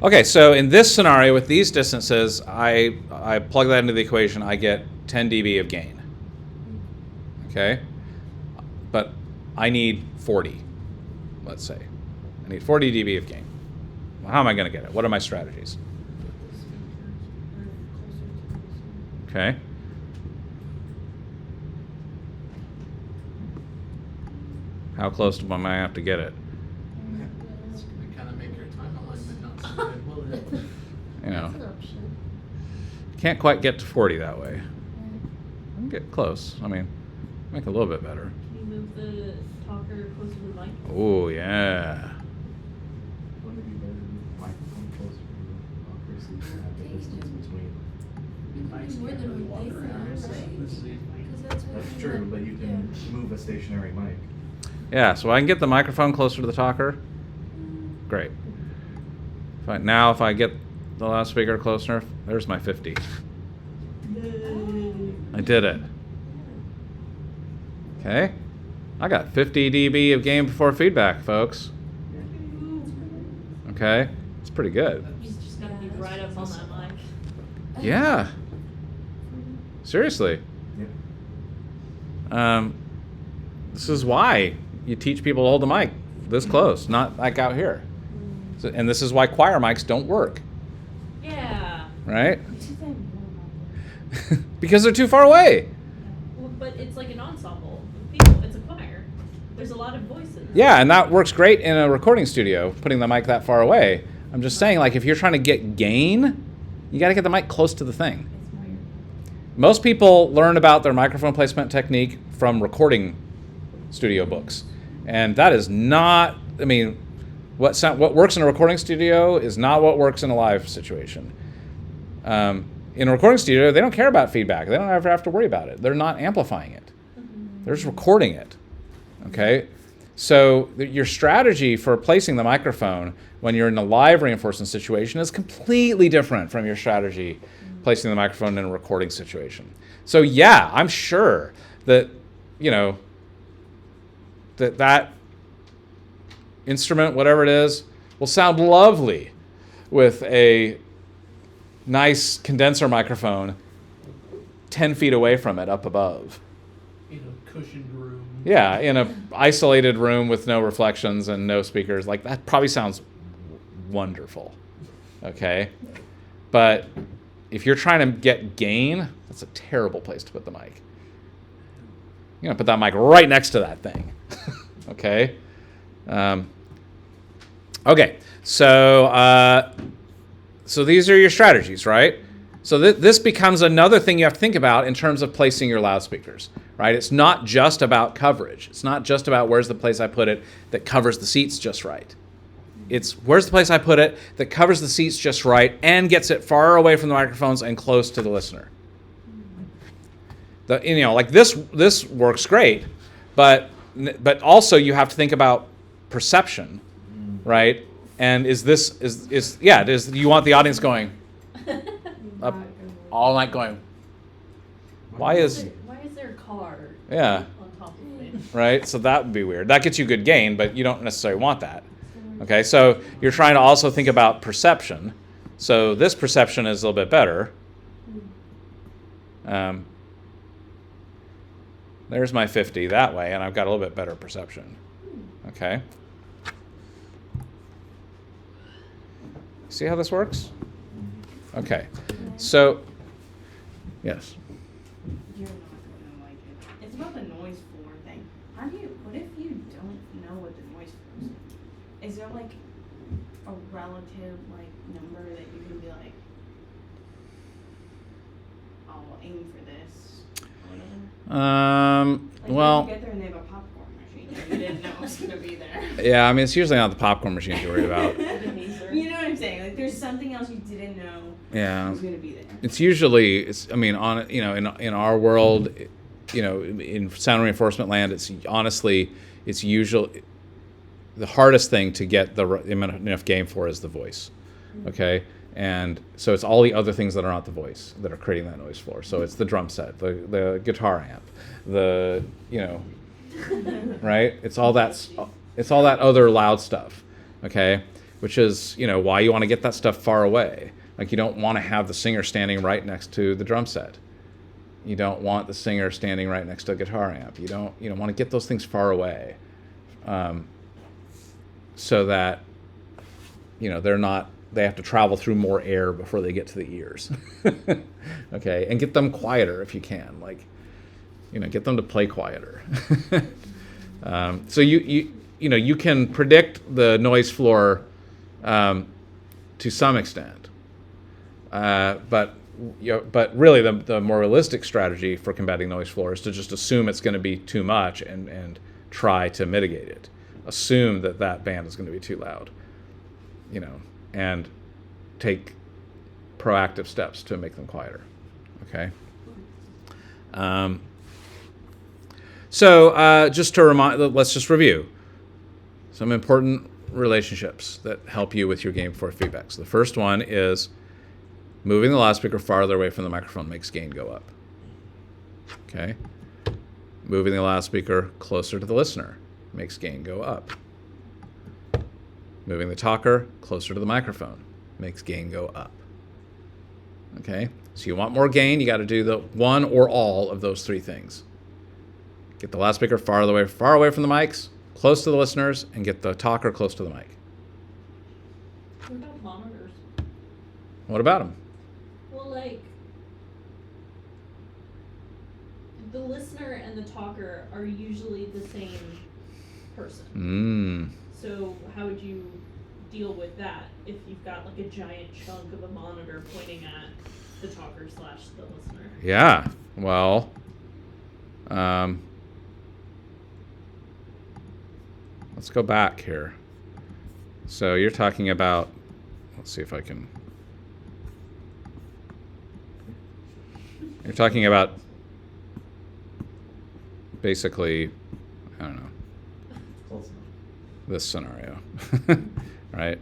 Okay, so in this scenario with these distances, I plug that into the equation. I get 10 dB of gain. Okay, but I need 40. Let's say I need 40 dB of gain. Well, how am I going to get it? What are my strategies? Okay. How close do I have to get it? It's gonna kind of make your time alignment not so good, will it? You know, That's an option. can't quite get to 40 that way. I can get close. I mean, make it a little bit better. Can you move the talker closer to the mic? Oh yeah. Would it be better to microphone closer to the talker so you don't have the distance between? Mike's More can't than really what walk they around, said, so right? this is- Because that's what. That's true, but you can move a stationary mic. Yeah, so I can get the microphone closer to the talker. Great. Now if I get the loudspeaker closer, there's my 50. I did it. Okay. I got 50 dB of gain before feedback, folks. Okay. It's pretty good. He's just gotta be right up on that mic. Yeah. Seriously. Yep. This is why you teach people to hold the mic this close, not like out here. So, and this is why choir mics don't work, Yeah. right? Because they're too far away. Well, but it's like an ensemble of people. It's a choir. There's a lot of voices. Yeah, and that works great in a recording studio, putting the mic that far away. I'm just saying, like, if you're trying to get gain, you got to get the mic close to the thing. Most people learn about their microphone placement technique from recording studio books. And that is not, I mean, what works in a recording studio is not what works in a live situation. In a recording studio, they don't care about feedback. They don't ever have to worry about it. They're not amplifying it. They're just recording it. Okay? So your strategy for placing the microphone when you're in a live reinforcement situation is completely different from your strategy placing the microphone in a recording situation. So yeah, I'm sure that, you know, that instrument, whatever it is, will sound lovely with a nice condenser microphone 10 feet away from it up above. In a cushioned room. Yeah, in a isolated room with no reflections and no speakers. Like, that probably sounds wonderful. Okay? But if you're trying to get gain, that's a terrible place to put the mic. You're going to put that mic right next to that thing. Okay? Okay, so these are your strategies, right? So this becomes another thing you have to think about in terms of placing your loudspeakers, right? It's not just about coverage. It's not just about where's the place I put it that covers the seats just right. It's where's the place I put it that covers the seats just right and gets it far away from the microphones and close to the listener. Like this works great, but also you have to think about perception, right? And do you want the audience going up all night going, why is there a car yeah, on top of it? right? So that would be weird. That gets you good gain, but you don't necessarily want that. Okay, so you're trying to also think about perception. So this perception is a little bit better. There's my 50 that way, and I've got a little bit better perception. Okay. See how this works? Okay. So, yes. You're not gonna like it. It's about the noise floor thing. How do you? What if you don't know what the noise floor is? Is there like a relative like number that you can be like, I'll aim for this or whatever? Like, Well, you get there and they have a popcorn machine and you didn't know it was gonna be there. yeah, I mean, it's usually not the popcorn machines you're worried about. You know what I'm saying? Like, there's something else you didn't know Yeah. was gonna be there. It's usually, I mean, in our world, in sound reinforcement land, it's usually the hardest thing to get enough game for is the voice. Okay? And so it's all the other things that are not the voice that are creating that noise floor. So it's the drum set, the guitar amp, right? It's all that other loud stuff. Okay? Which is, why you want to get that stuff far away. Like, you don't want to have the singer standing right next to the drum set. You don't want the singer standing right next to a guitar amp. You don't want to get those things far away, so that they have to travel through more air before they get to the ears. Okay, and get them quieter if you can. Like, get them to play quieter. So you can predict the noise floor to some extent. But really the more realistic strategy for combating noise floor is to just assume it's going to be too much and try to mitigate it. Assume that band is going to be too loud, and take proactive steps to make them quieter. Okay. So just to let's just review some important relationships that help you with your game for feedback. So the first one is moving the loudspeaker farther away from the microphone makes gain go up. Okay. Moving the loudspeaker closer to the listener makes gain go up. Moving the talker closer to the microphone makes gain go up. Okay. So you want more gain, you got to do the one or all of those three things. Get the loudspeaker far away from the mics, close to the listeners, and get the talker close to the mic. What about monitors? What about them? Well, like, the listener and the talker are usually the same person. So how would you deal with that if you've got like a giant chunk of a monitor pointing at the talker / the listener? Yeah. Well, let's go back here. So you're talking about, let's see if I can. You're talking about basically, I don't know, Close enough. this scenario, right?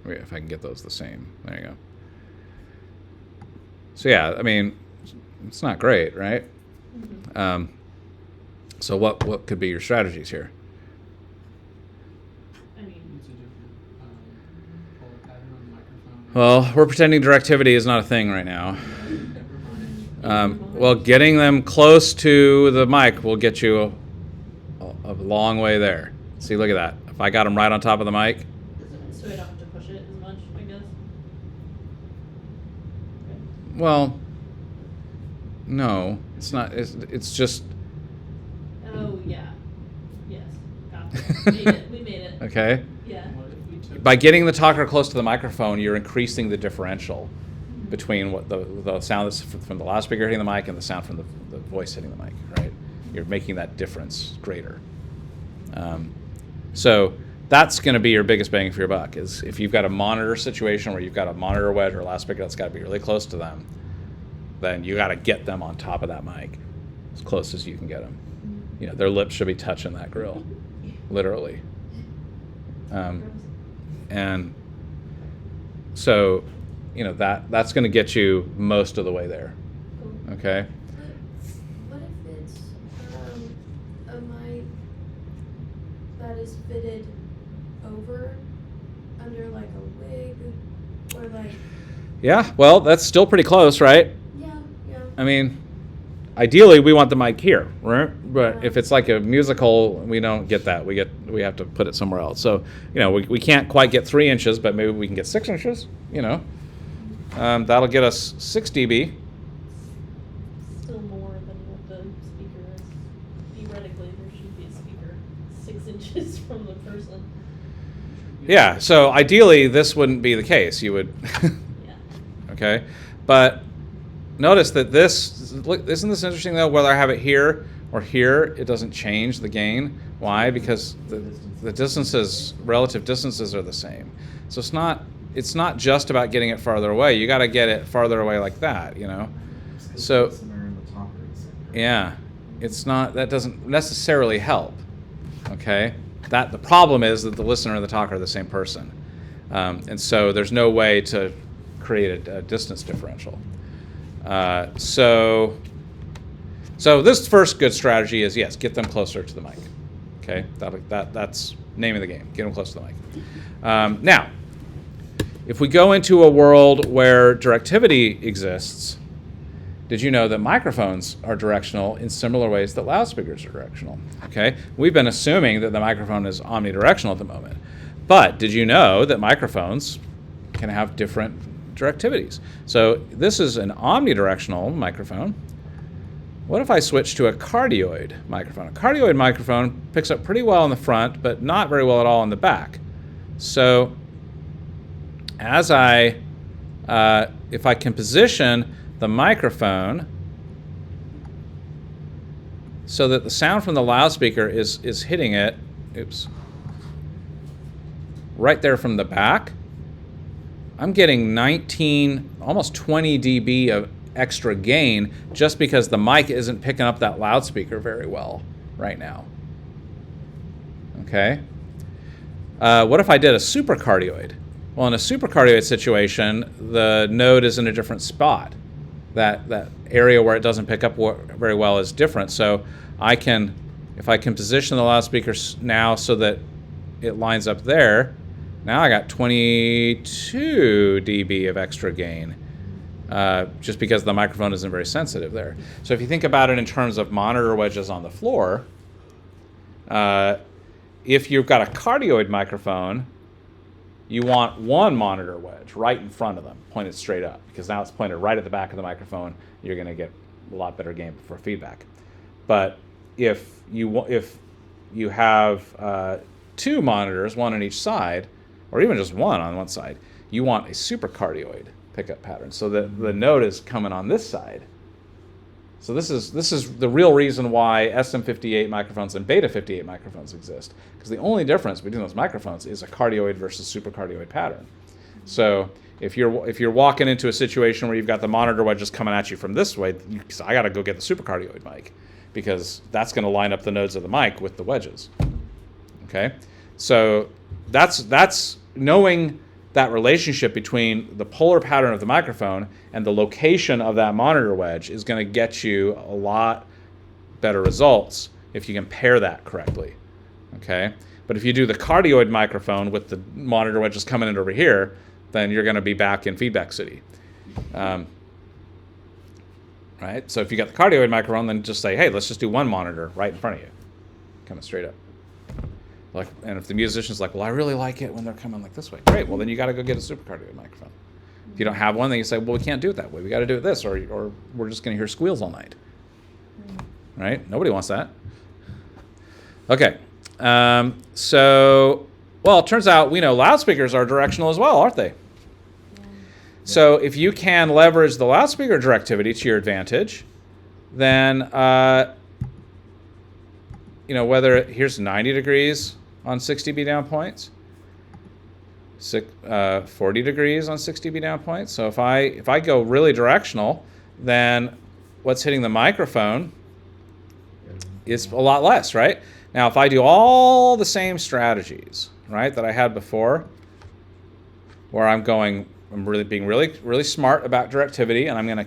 Wait, if I can get those the same. There you go. So yeah, I mean, it's not great, right? Mm-hmm. So what could be your strategies here? I mean, It's a different color pattern on the microphone. Well, we're pretending directivity is not a thing right now. Never mind. Well, getting them close to the mic will get you a long way there. See, look at that. If I got them right on top of the mic, so I don't have to push it as much, I guess. well, no, it's not. It's just Oh yeah, yes, gotcha. We made it. okay. Yeah. What if we took By getting the talker close to the microphone, you're increasing the differential between what the sound that's from the loudspeaker hitting the mic and the sound from the voice hitting the mic, right? You're making that difference greater. So that's going to be your biggest bang for your buck, is if you've got a monitor situation where you've got a monitor wedge or a loudspeaker that's got to be really close to them, then you got to get them on top of that mic as close as you can get them. Their lips should be touching that grill, literally. And so, that's going to get you most of the way there. Okay. What if it's a mic that is fitted over under like a wig or like Yeah. Well, that's still pretty close, right? yeah. I mean, ideally we want the mic here, right? But if it's like a musical, we don't get that. We have to put it somewhere else. So, we can't quite get 3 inches, but maybe we can get 6 inches. That'll get us 6 dB. Still more than what the speaker is. Theoretically, there should be a speaker 6 inches from the person. Yeah, so ideally this wouldn't be the case. You would, Yeah. okay? But notice that this, look, isn't this interesting though? Whether I have it here or here, it doesn't change the gain. Why? Because the distances, relative distances are the same. So it's not just about getting it farther away. You got to get it farther away like that, you know? So, the listener and the talker are the same person. yeah, that doesn't necessarily help, okay? The problem is that the listener and the talker are the same person. And so there's no way to create a distance differential. So this first good strategy is, yes, get them closer to the mic. Okay, that's name of the game. Get them close to the mic. Now, if we go into a world where directivity exists, did you know that microphones are directional in similar ways that loudspeakers are directional? Okay, we've been assuming that the microphone is omnidirectional at the moment, but did you know that microphones can have different directivities? So this is an omnidirectional microphone. What if I switch to a cardioid microphone? A cardioid microphone picks up pretty well in the front, but not very well at all in the back. So as if I can position the microphone so that the sound from the loudspeaker is hitting it, right there from the back, I'm getting 19, almost 20 dB of extra gain just because the mic isn't picking up that loudspeaker very well right now. Okay? What if I did a supercardioid? Well, in a supercardioid situation, the node is in a different spot. That area where it doesn't pick up very well is different. So if I can position the loudspeaker now so that it lines up there, now I got 22 dB of extra gain. Just because the microphone isn't very sensitive there. So if you think about it in terms of monitor wedges on the floor, if you've got a cardioid microphone, you want one monitor wedge right in front of them, pointed straight up, because now it's pointed right at the back of the microphone. You're going to get a lot better gain for feedback. But if you have two monitors, one on each side, or even just one on one side, you want a supercardioid pickup pattern so that the node is coming on this side. So this is the real reason why SM58 microphones and Beta 58 microphones exist, because the only difference between those microphones is a cardioid versus supercardioid pattern. So if you're walking into a situation where you've got the monitor wedges coming at you from this way, I got to go get the supercardioid mic because that's going to line up the nodes of the mic with the wedges. Okay, so that's knowing that relationship between the polar pattern of the microphone and the location of that monitor wedge is going to get you a lot better results if you can pair that correctly. Okay, but if you do the cardioid microphone with the monitor wedges coming in over here, then you're going to be back in feedback city. Right? So if you got the cardioid microphone, then just say, hey, let's just do one monitor right in front of you, coming straight up. And if the musician's like, well, I really like it when they're coming like this way, great. Well, then you got to go get a supercardioid microphone. If you don't have one, then you say, well, we can't do it that way. We got to do it this, or we're just going to hear squeals all night. Right? Nobody wants that. Okay. Well, it turns out we know loudspeakers are directional as well, aren't they? So if you can leverage the loudspeaker directivity to your advantage, then whether here's 90 degrees on 6 dB down points, 40 degrees on 6 dB down points. So if I go really directional, then what's hitting the microphone is a lot less, right? Now, if I do all the same strategies, right, that I had before, where I'm being really smart about directivity, and I'm going to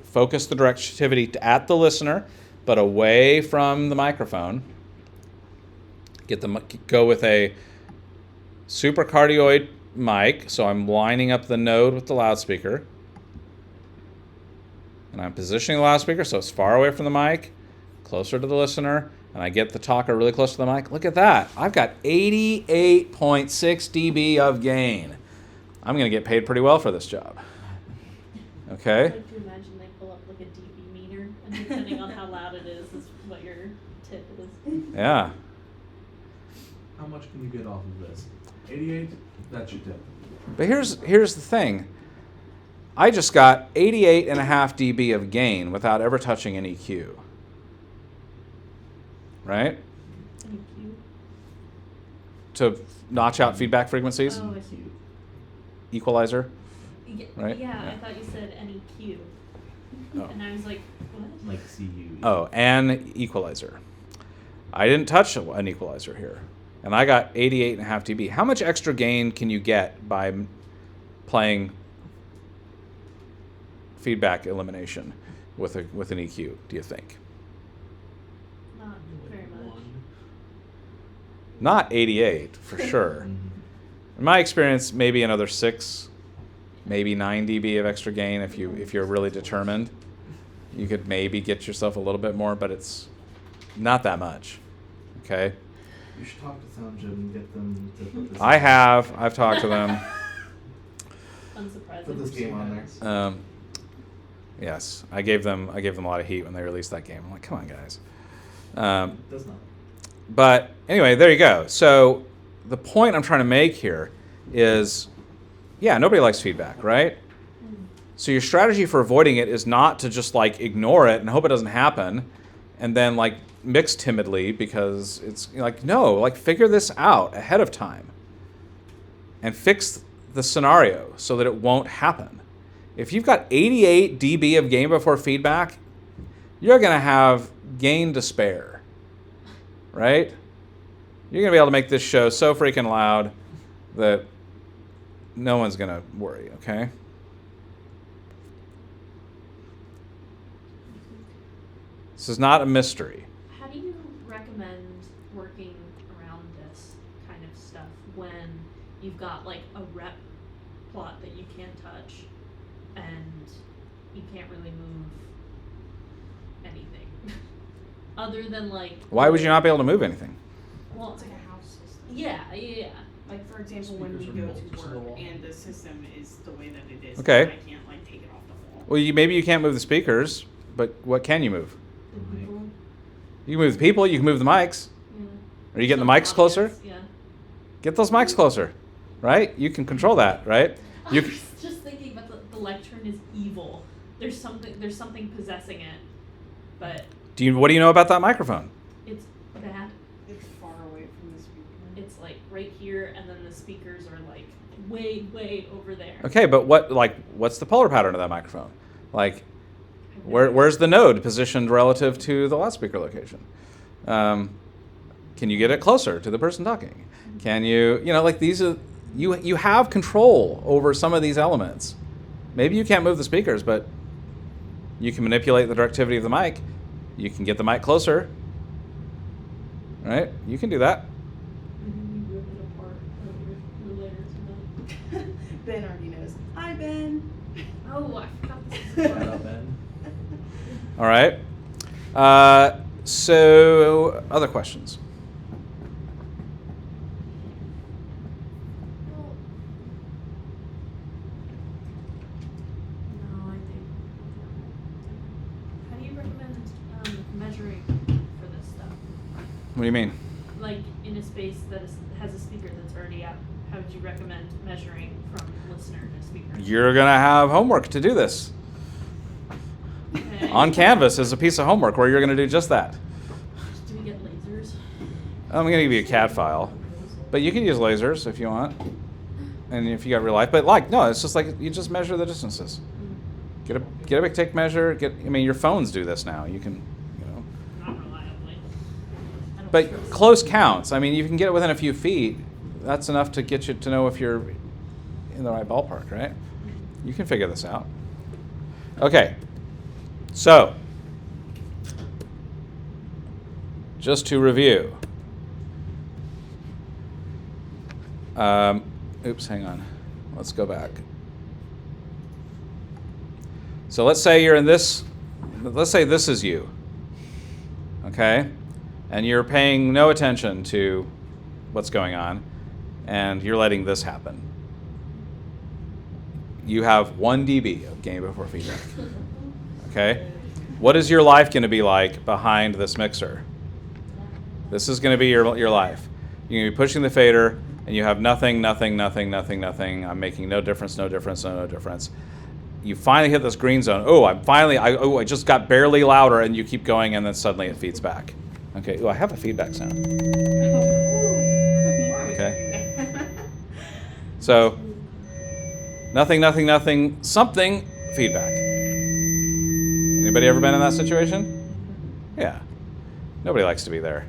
focus the directivity at the listener, but away from the microphone. Go with a supercardioid mic, so I'm lining up the node with the loudspeaker, and I'm positioning the loudspeaker so it's far away from the mic, closer to the listener, and I get the talker really close to the mic. Look at that. I've got 88.6 dB of gain. I'm going to get paid pretty well for this job. Okay? I like to imagine they pull up like a dB meter, and depending on how loud it is what your tip is. Yeah. How much can you get off of this? 88? That's your tip. But here's the thing. I just got 88.5 dB of gain without ever touching an EQ. Right? Thank you. To notch out feedback frequencies. Oh, I see. Equalizer. Yeah, Right? yeah, Yeah. I thought you said NEQ. Oh. And I was like, what? Like CU. Oh, an equalizer. I didn't touch an equalizer here. And I got 88.5 dB. How much extra gain can you get by playing feedback elimination with an EQ, do you think? Not very much. Not 88, for sure. Mhm. In my experience, maybe another 6, maybe 9 dB of extra gain if you're really determined. You could maybe get yourself a little bit more, but it's not that much. Okay? You should talk to Sound Gym and get them to put this. I've talked to them. Unsurprising. Put this game on there. Yes, I gave them a lot of heat when they released that game. I'm like, come on, guys. Does not. But anyway, there you go. So the point I'm trying to make here is, yeah, nobody likes feedback, right? So your strategy for avoiding it is not to just like ignore it and hope it doesn't happen, and then like mix timidly because it's like, no, like figure this out ahead of time and fix the scenario so that it won't happen. If you've got 88 dB of gain before feedback, you're going to have gain to spare, right? You're going to be able to make this show so freaking loud that no one's going to worry, okay? This is not a mystery. How do you recommend working around this kind of stuff when you've got like a rep plot that you can't touch and you can't really move anything other than like, Why would you not be able to move anything? well, It's like a house system. yeah. Like for example, when we Speakers are go to bolted to the work wall. and the system is the way that it is, Okay. I can't like take it off the wall. Well, maybe you can't move the speakers, but what can you move? The people, You can move the people, you can move the mics. yeah. Are you getting the Some mics closer? audience, Yeah. Get those mics closer, right? You can control that, right? You I was just thinking about the lectern is evil. There's something possessing it, but what do you know about that microphone? it's bad. It's far away from the speaker. It's like right here, and then the speakers are like way over there. Okay, but what's the polar pattern of that microphone? Like, where's the node positioned relative to the loudspeaker location? Can you get it closer to the person talking? Can you like these are you have control over some of these elements. Maybe you can't move the speakers, but you can manipulate the directivity of the mic. You can get the mic closer. Right? You can do that. And you rip it apart later tonight. Ben already knows. Hi, Ben. Oh, I forgot this is Shut part. up, Ben. All right. So other questions? Well, no, I think. How do you recommend measuring for this stuff? What do you mean? Like in a space that has a speaker that's already out, how would you recommend measuring from listener to speaker? You're gonna have homework to do this. Okay. On Canvas is a piece of homework where you're gonna do just that. Do we get lasers? I'm gonna give you a CAD file, but you can use lasers if you want, and if you got real life. But no, it's just like you just measure the distances. Get a big tape measure. Your phones do this now. You can, Not reliably. I don't But trust- close counts. You can get it within a few feet. That's enough to get you to know if you're in the right ballpark, right? You can figure this out. Okay. So, just to review. Oops, hang on. Let's go back. So let's say you're in this, let's say this is you, okay? And you're paying no attention to what's going on, and you're letting this happen. You have 1 dB of gain before feedback, okay? What is your life going to be like behind this mixer? This is going to be your life. You're going to be pushing the fader, and you have nothing, nothing, nothing, nothing, nothing. I'm making no difference, no difference, no difference. You finally hit this green zone. Oh, I just got barely louder, and you keep going, and then suddenly it feeds back. Okay. Oh, I have a feedback sound. Okay. So, nothing, nothing, nothing, something, feedback. Anybody ever been in that situation? Yeah. Nobody likes to be there.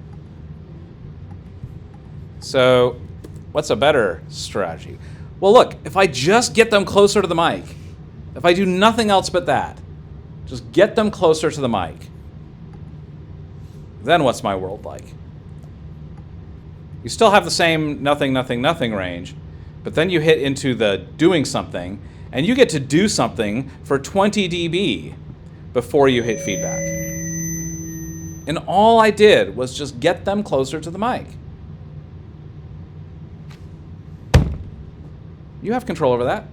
So, what's a better strategy? Well, look, if I just get them closer to the mic, if I do nothing else but that, just get them closer to the mic, then what's my world like? You still have the same nothing, nothing, nothing range, but then you hit into the doing something, and you get to do something for 20 dB before you hit feedback. And all I did was just get them closer to the mic. You have control over that.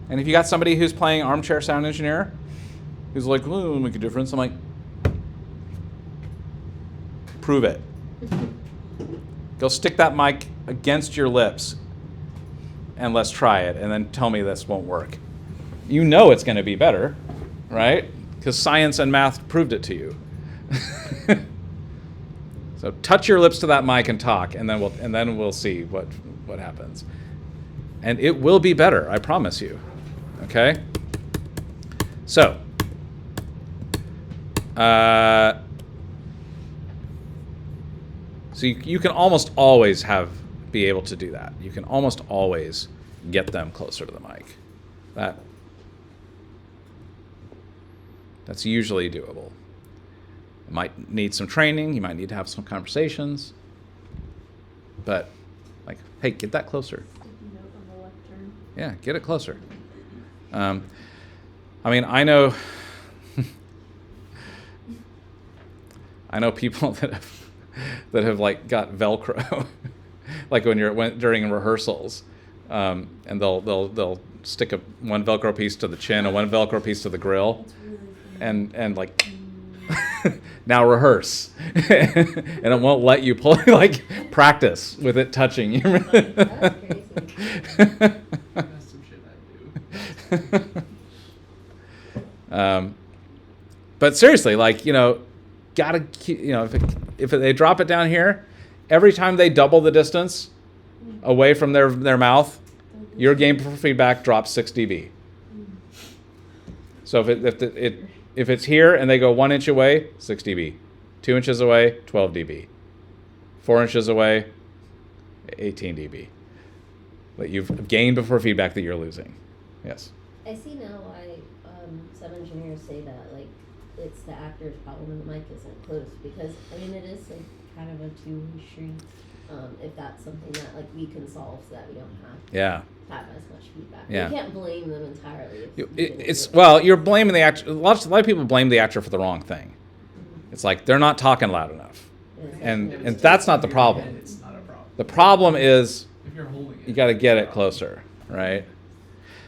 And if you got somebody who's playing armchair sound engineer, who's like, well, it'll make a difference, I'm like, prove it. Go stick that mic against your lips and let's try it, and then tell me this won't work. You know it's going to be better, right? Because science and math proved it to you. So touch your lips to that mic and talk, and then we'll see what happens. And it will be better, I promise you. Okay? So, you can almost always be able to do that. You can almost always get them closer to the mic. That's usually doable. You might need some training. You might need to have some conversations. But, like, hey, get that closer. Sticky note on the left turn. Yeah, get it closer. I mean, I know people that have like got Velcro, like during rehearsals, and they'll stick one Velcro piece to the chin and one Velcro piece to the grill, It's really fun. and like now rehearse, and it won't let you practice with it touching you. That's crazy. That's some shit I do. But seriously, gotta keep, if they drop it down here, every time they double the distance away from their mouth, your gain for feedback drops 6 dB. So if it's here and they go 1 inch away, 6 dB, 2 inches away, 12 dB, 4 inches away, 18 dB. That you've gained before feedback that you're losing. Yes. I see now why some engineers say that, like, it's the actor's problem and the mic isn't close, because, I mean, it is kind of a two-way street, if that's something that, like, we can solve so that we don't have as much feedback. Yeah. You can't blame them entirely. You're blaming the actor. A lot of people blame the actor for the wrong thing. It's like they're not talking loud enough. And that's not the problem. It's not a problem. The problem is If you're holding it, you got to get it closer, right?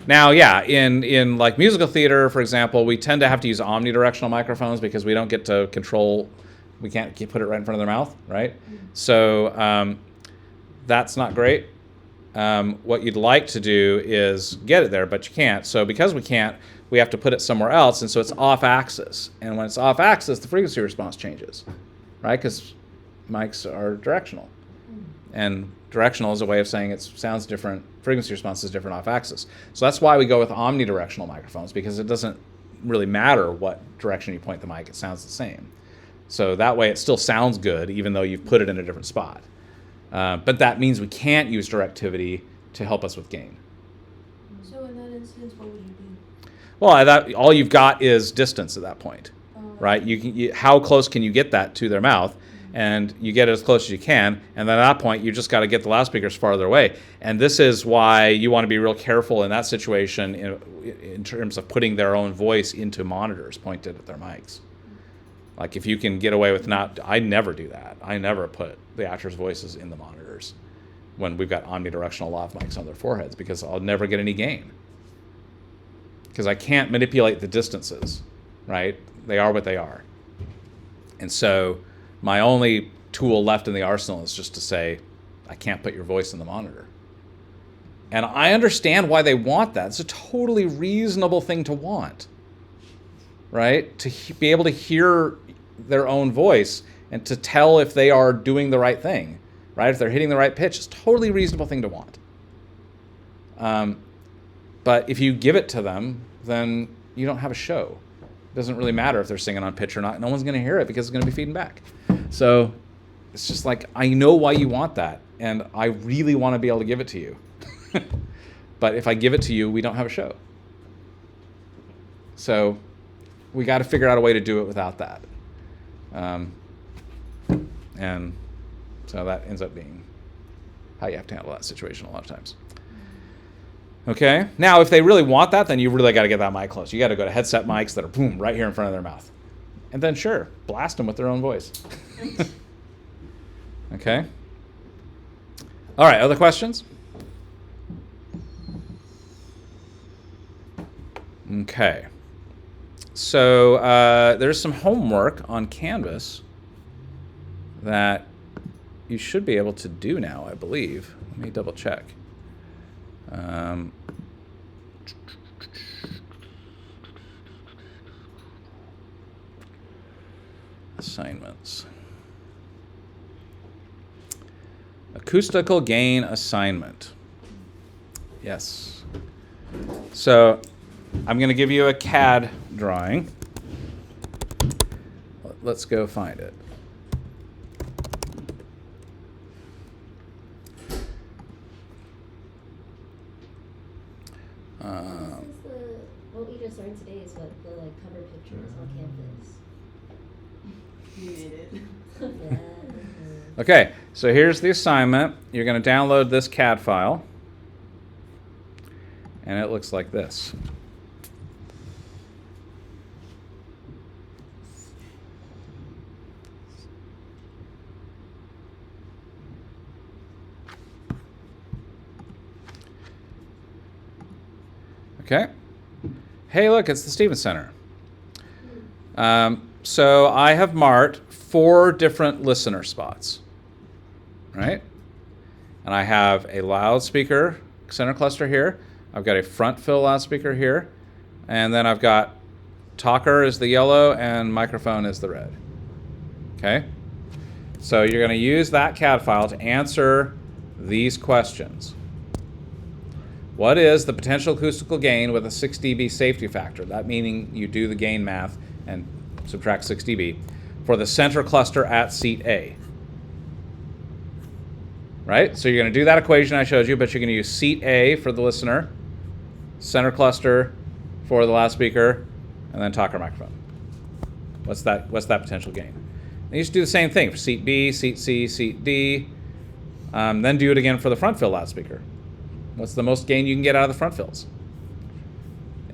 Now, yeah, in like musical theater, for example, we tend to have to use omnidirectional microphones because we don't get to control. We can't put it right in front of their mouth, right? So that's not great. What you'd like to do is get it there, but you can't. So because we can't, we have to put it somewhere else, and so it's off axis. And when it's off axis, the frequency response changes, right? Because mics are directional. And directional is a way of saying it sounds different, frequency response is different off axis. So that's why we go with omnidirectional microphones, because it doesn't really matter what direction you point the mic, it sounds the same. So that way it still sounds good, even though you've put it in a different spot. But that means we can't use directivity to help us with gain. So in that instance, what would you do? Well, all you've got is distance at that point, right? How close can you get that to their mouth? And you get it as close as you can, and then at that point, you just got to get the loudspeakers farther away. And this is why you want to be real careful in that situation in terms of putting their own voice into monitors pointed at their mics. Like if you can get away with I never do that. I never put the actors' voices in the monitors when we've got omnidirectional lav mics on their foreheads, because I'll never get any gain. Because I can't manipulate the distances, right? They are what they are. And so my only tool left in the arsenal is just to say, I can't put your voice in the monitor. And I understand why they want that. It's a totally reasonable thing to want, right? To be able to hear their own voice and to tell if they are doing the right thing, right? If they're hitting the right pitch, it's a totally reasonable thing to want. But if you give it to them, then you don't have a show. It doesn't really matter if they're singing on pitch or not. No one's going to hear it because it's going to be feeding back. So it's just like, I know why you want that, and I really want to be able to give it to you. But if I give it to you, we don't have a show. So we got to figure out a way to do it without that. And so that ends up being how you have to handle that situation a lot of times. Okay. Now, if they really want that, then you really got to get that mic close. You got to go to headset mics that are boom right here in front of their mouth, and then sure, blast them with their own voice. Okay. All right. Other questions? Okay. So there's some homework on Canvas that you should be able to do now, I believe. Let me double check. Assignments. Acoustical gain assignment. Yes. So I'm going to give you a CAD drawing. Let's go find it. What we just learned today is what the cover picture is on campus. You made it. Yeah. Okay, so here's the assignment. You're going to download this CAD file, and it looks like this. Okay. Hey, look, it's the Stevens Center. So I have marked 4 different listener spots, right? And I have a loudspeaker center cluster here. I've got a front fill loudspeaker here. And then I've got talker is the yellow and microphone is the red. Okay? So you're going to use that CAD file to answer these questions. What is the potential acoustical gain with a 6 dB safety factor? That meaning you do the gain math and subtract 6 dB for the center cluster at seat A. Right? So you're going to do that equation I showed you, but you're going to use seat A for the listener, center cluster for the loudspeaker, and then talker microphone. What's that potential gain? And you just do the same thing for seat B, seat C, seat D. Then do it again for the front fill loudspeaker. What's the most gain you can get out of the front fills?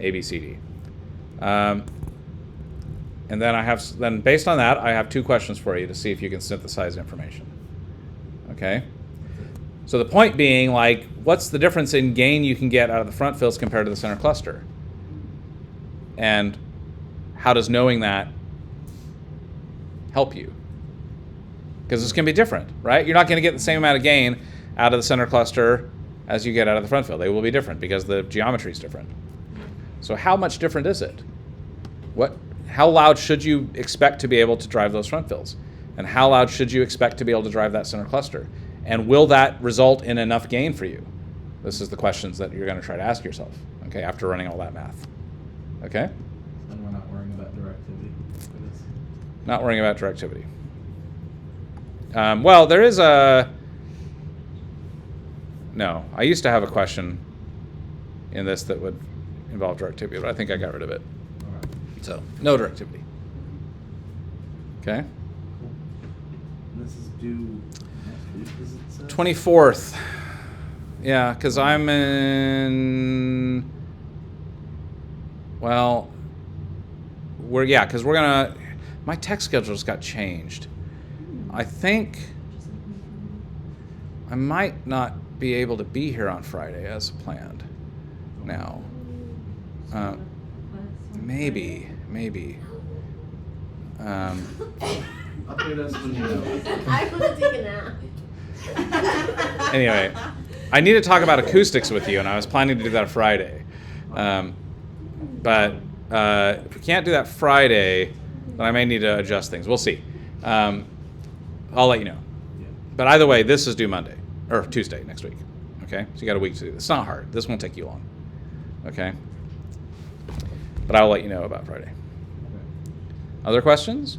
A, B, C, D. And then based on that, I have 2 questions for you to see if you can synthesize information. Okay? So the point being, like, what's the difference in gain you can get out of the front fills compared to the center cluster? And how does knowing that help you? Because it's going to be different, right? You're not going to get the same amount of gain out of the center cluster as you get out of the front fill. They will be different because the geometry is different. So how much different is it? How loud should you expect to be able to drive those front fills? And how loud should you expect to be able to drive that center cluster? And will that result in enough gain for you? This is the questions that you're going to try to ask yourself, okay, after running all that math. Okay? And we're not worrying about directivity for this. Not worrying about directivity. Well, there is a... No, I used to have a question in this that would involve directivity, but I think I got rid of it. All right. So, no directivity. Okay? Cool. And this is due next week, does it say? 24th. Yeah, because I'm in... Well, because we're going to... My tech schedule just got changed. I think I might not be able to be here on Friday as planned now. Maybe. Update us when you know. I want to take a nap. Anyway, I need to talk about acoustics with you, and I was planning to do that Friday. But if we can't do that Friday, then I may need to adjust things. We'll see. I'll let you know. Yeah. But either way, this is due Monday or Tuesday next week. Okay, so you got a week to do this. It's not hard. This won't take you long. Okay, but I'll let you know about Friday. Okay. Other questions?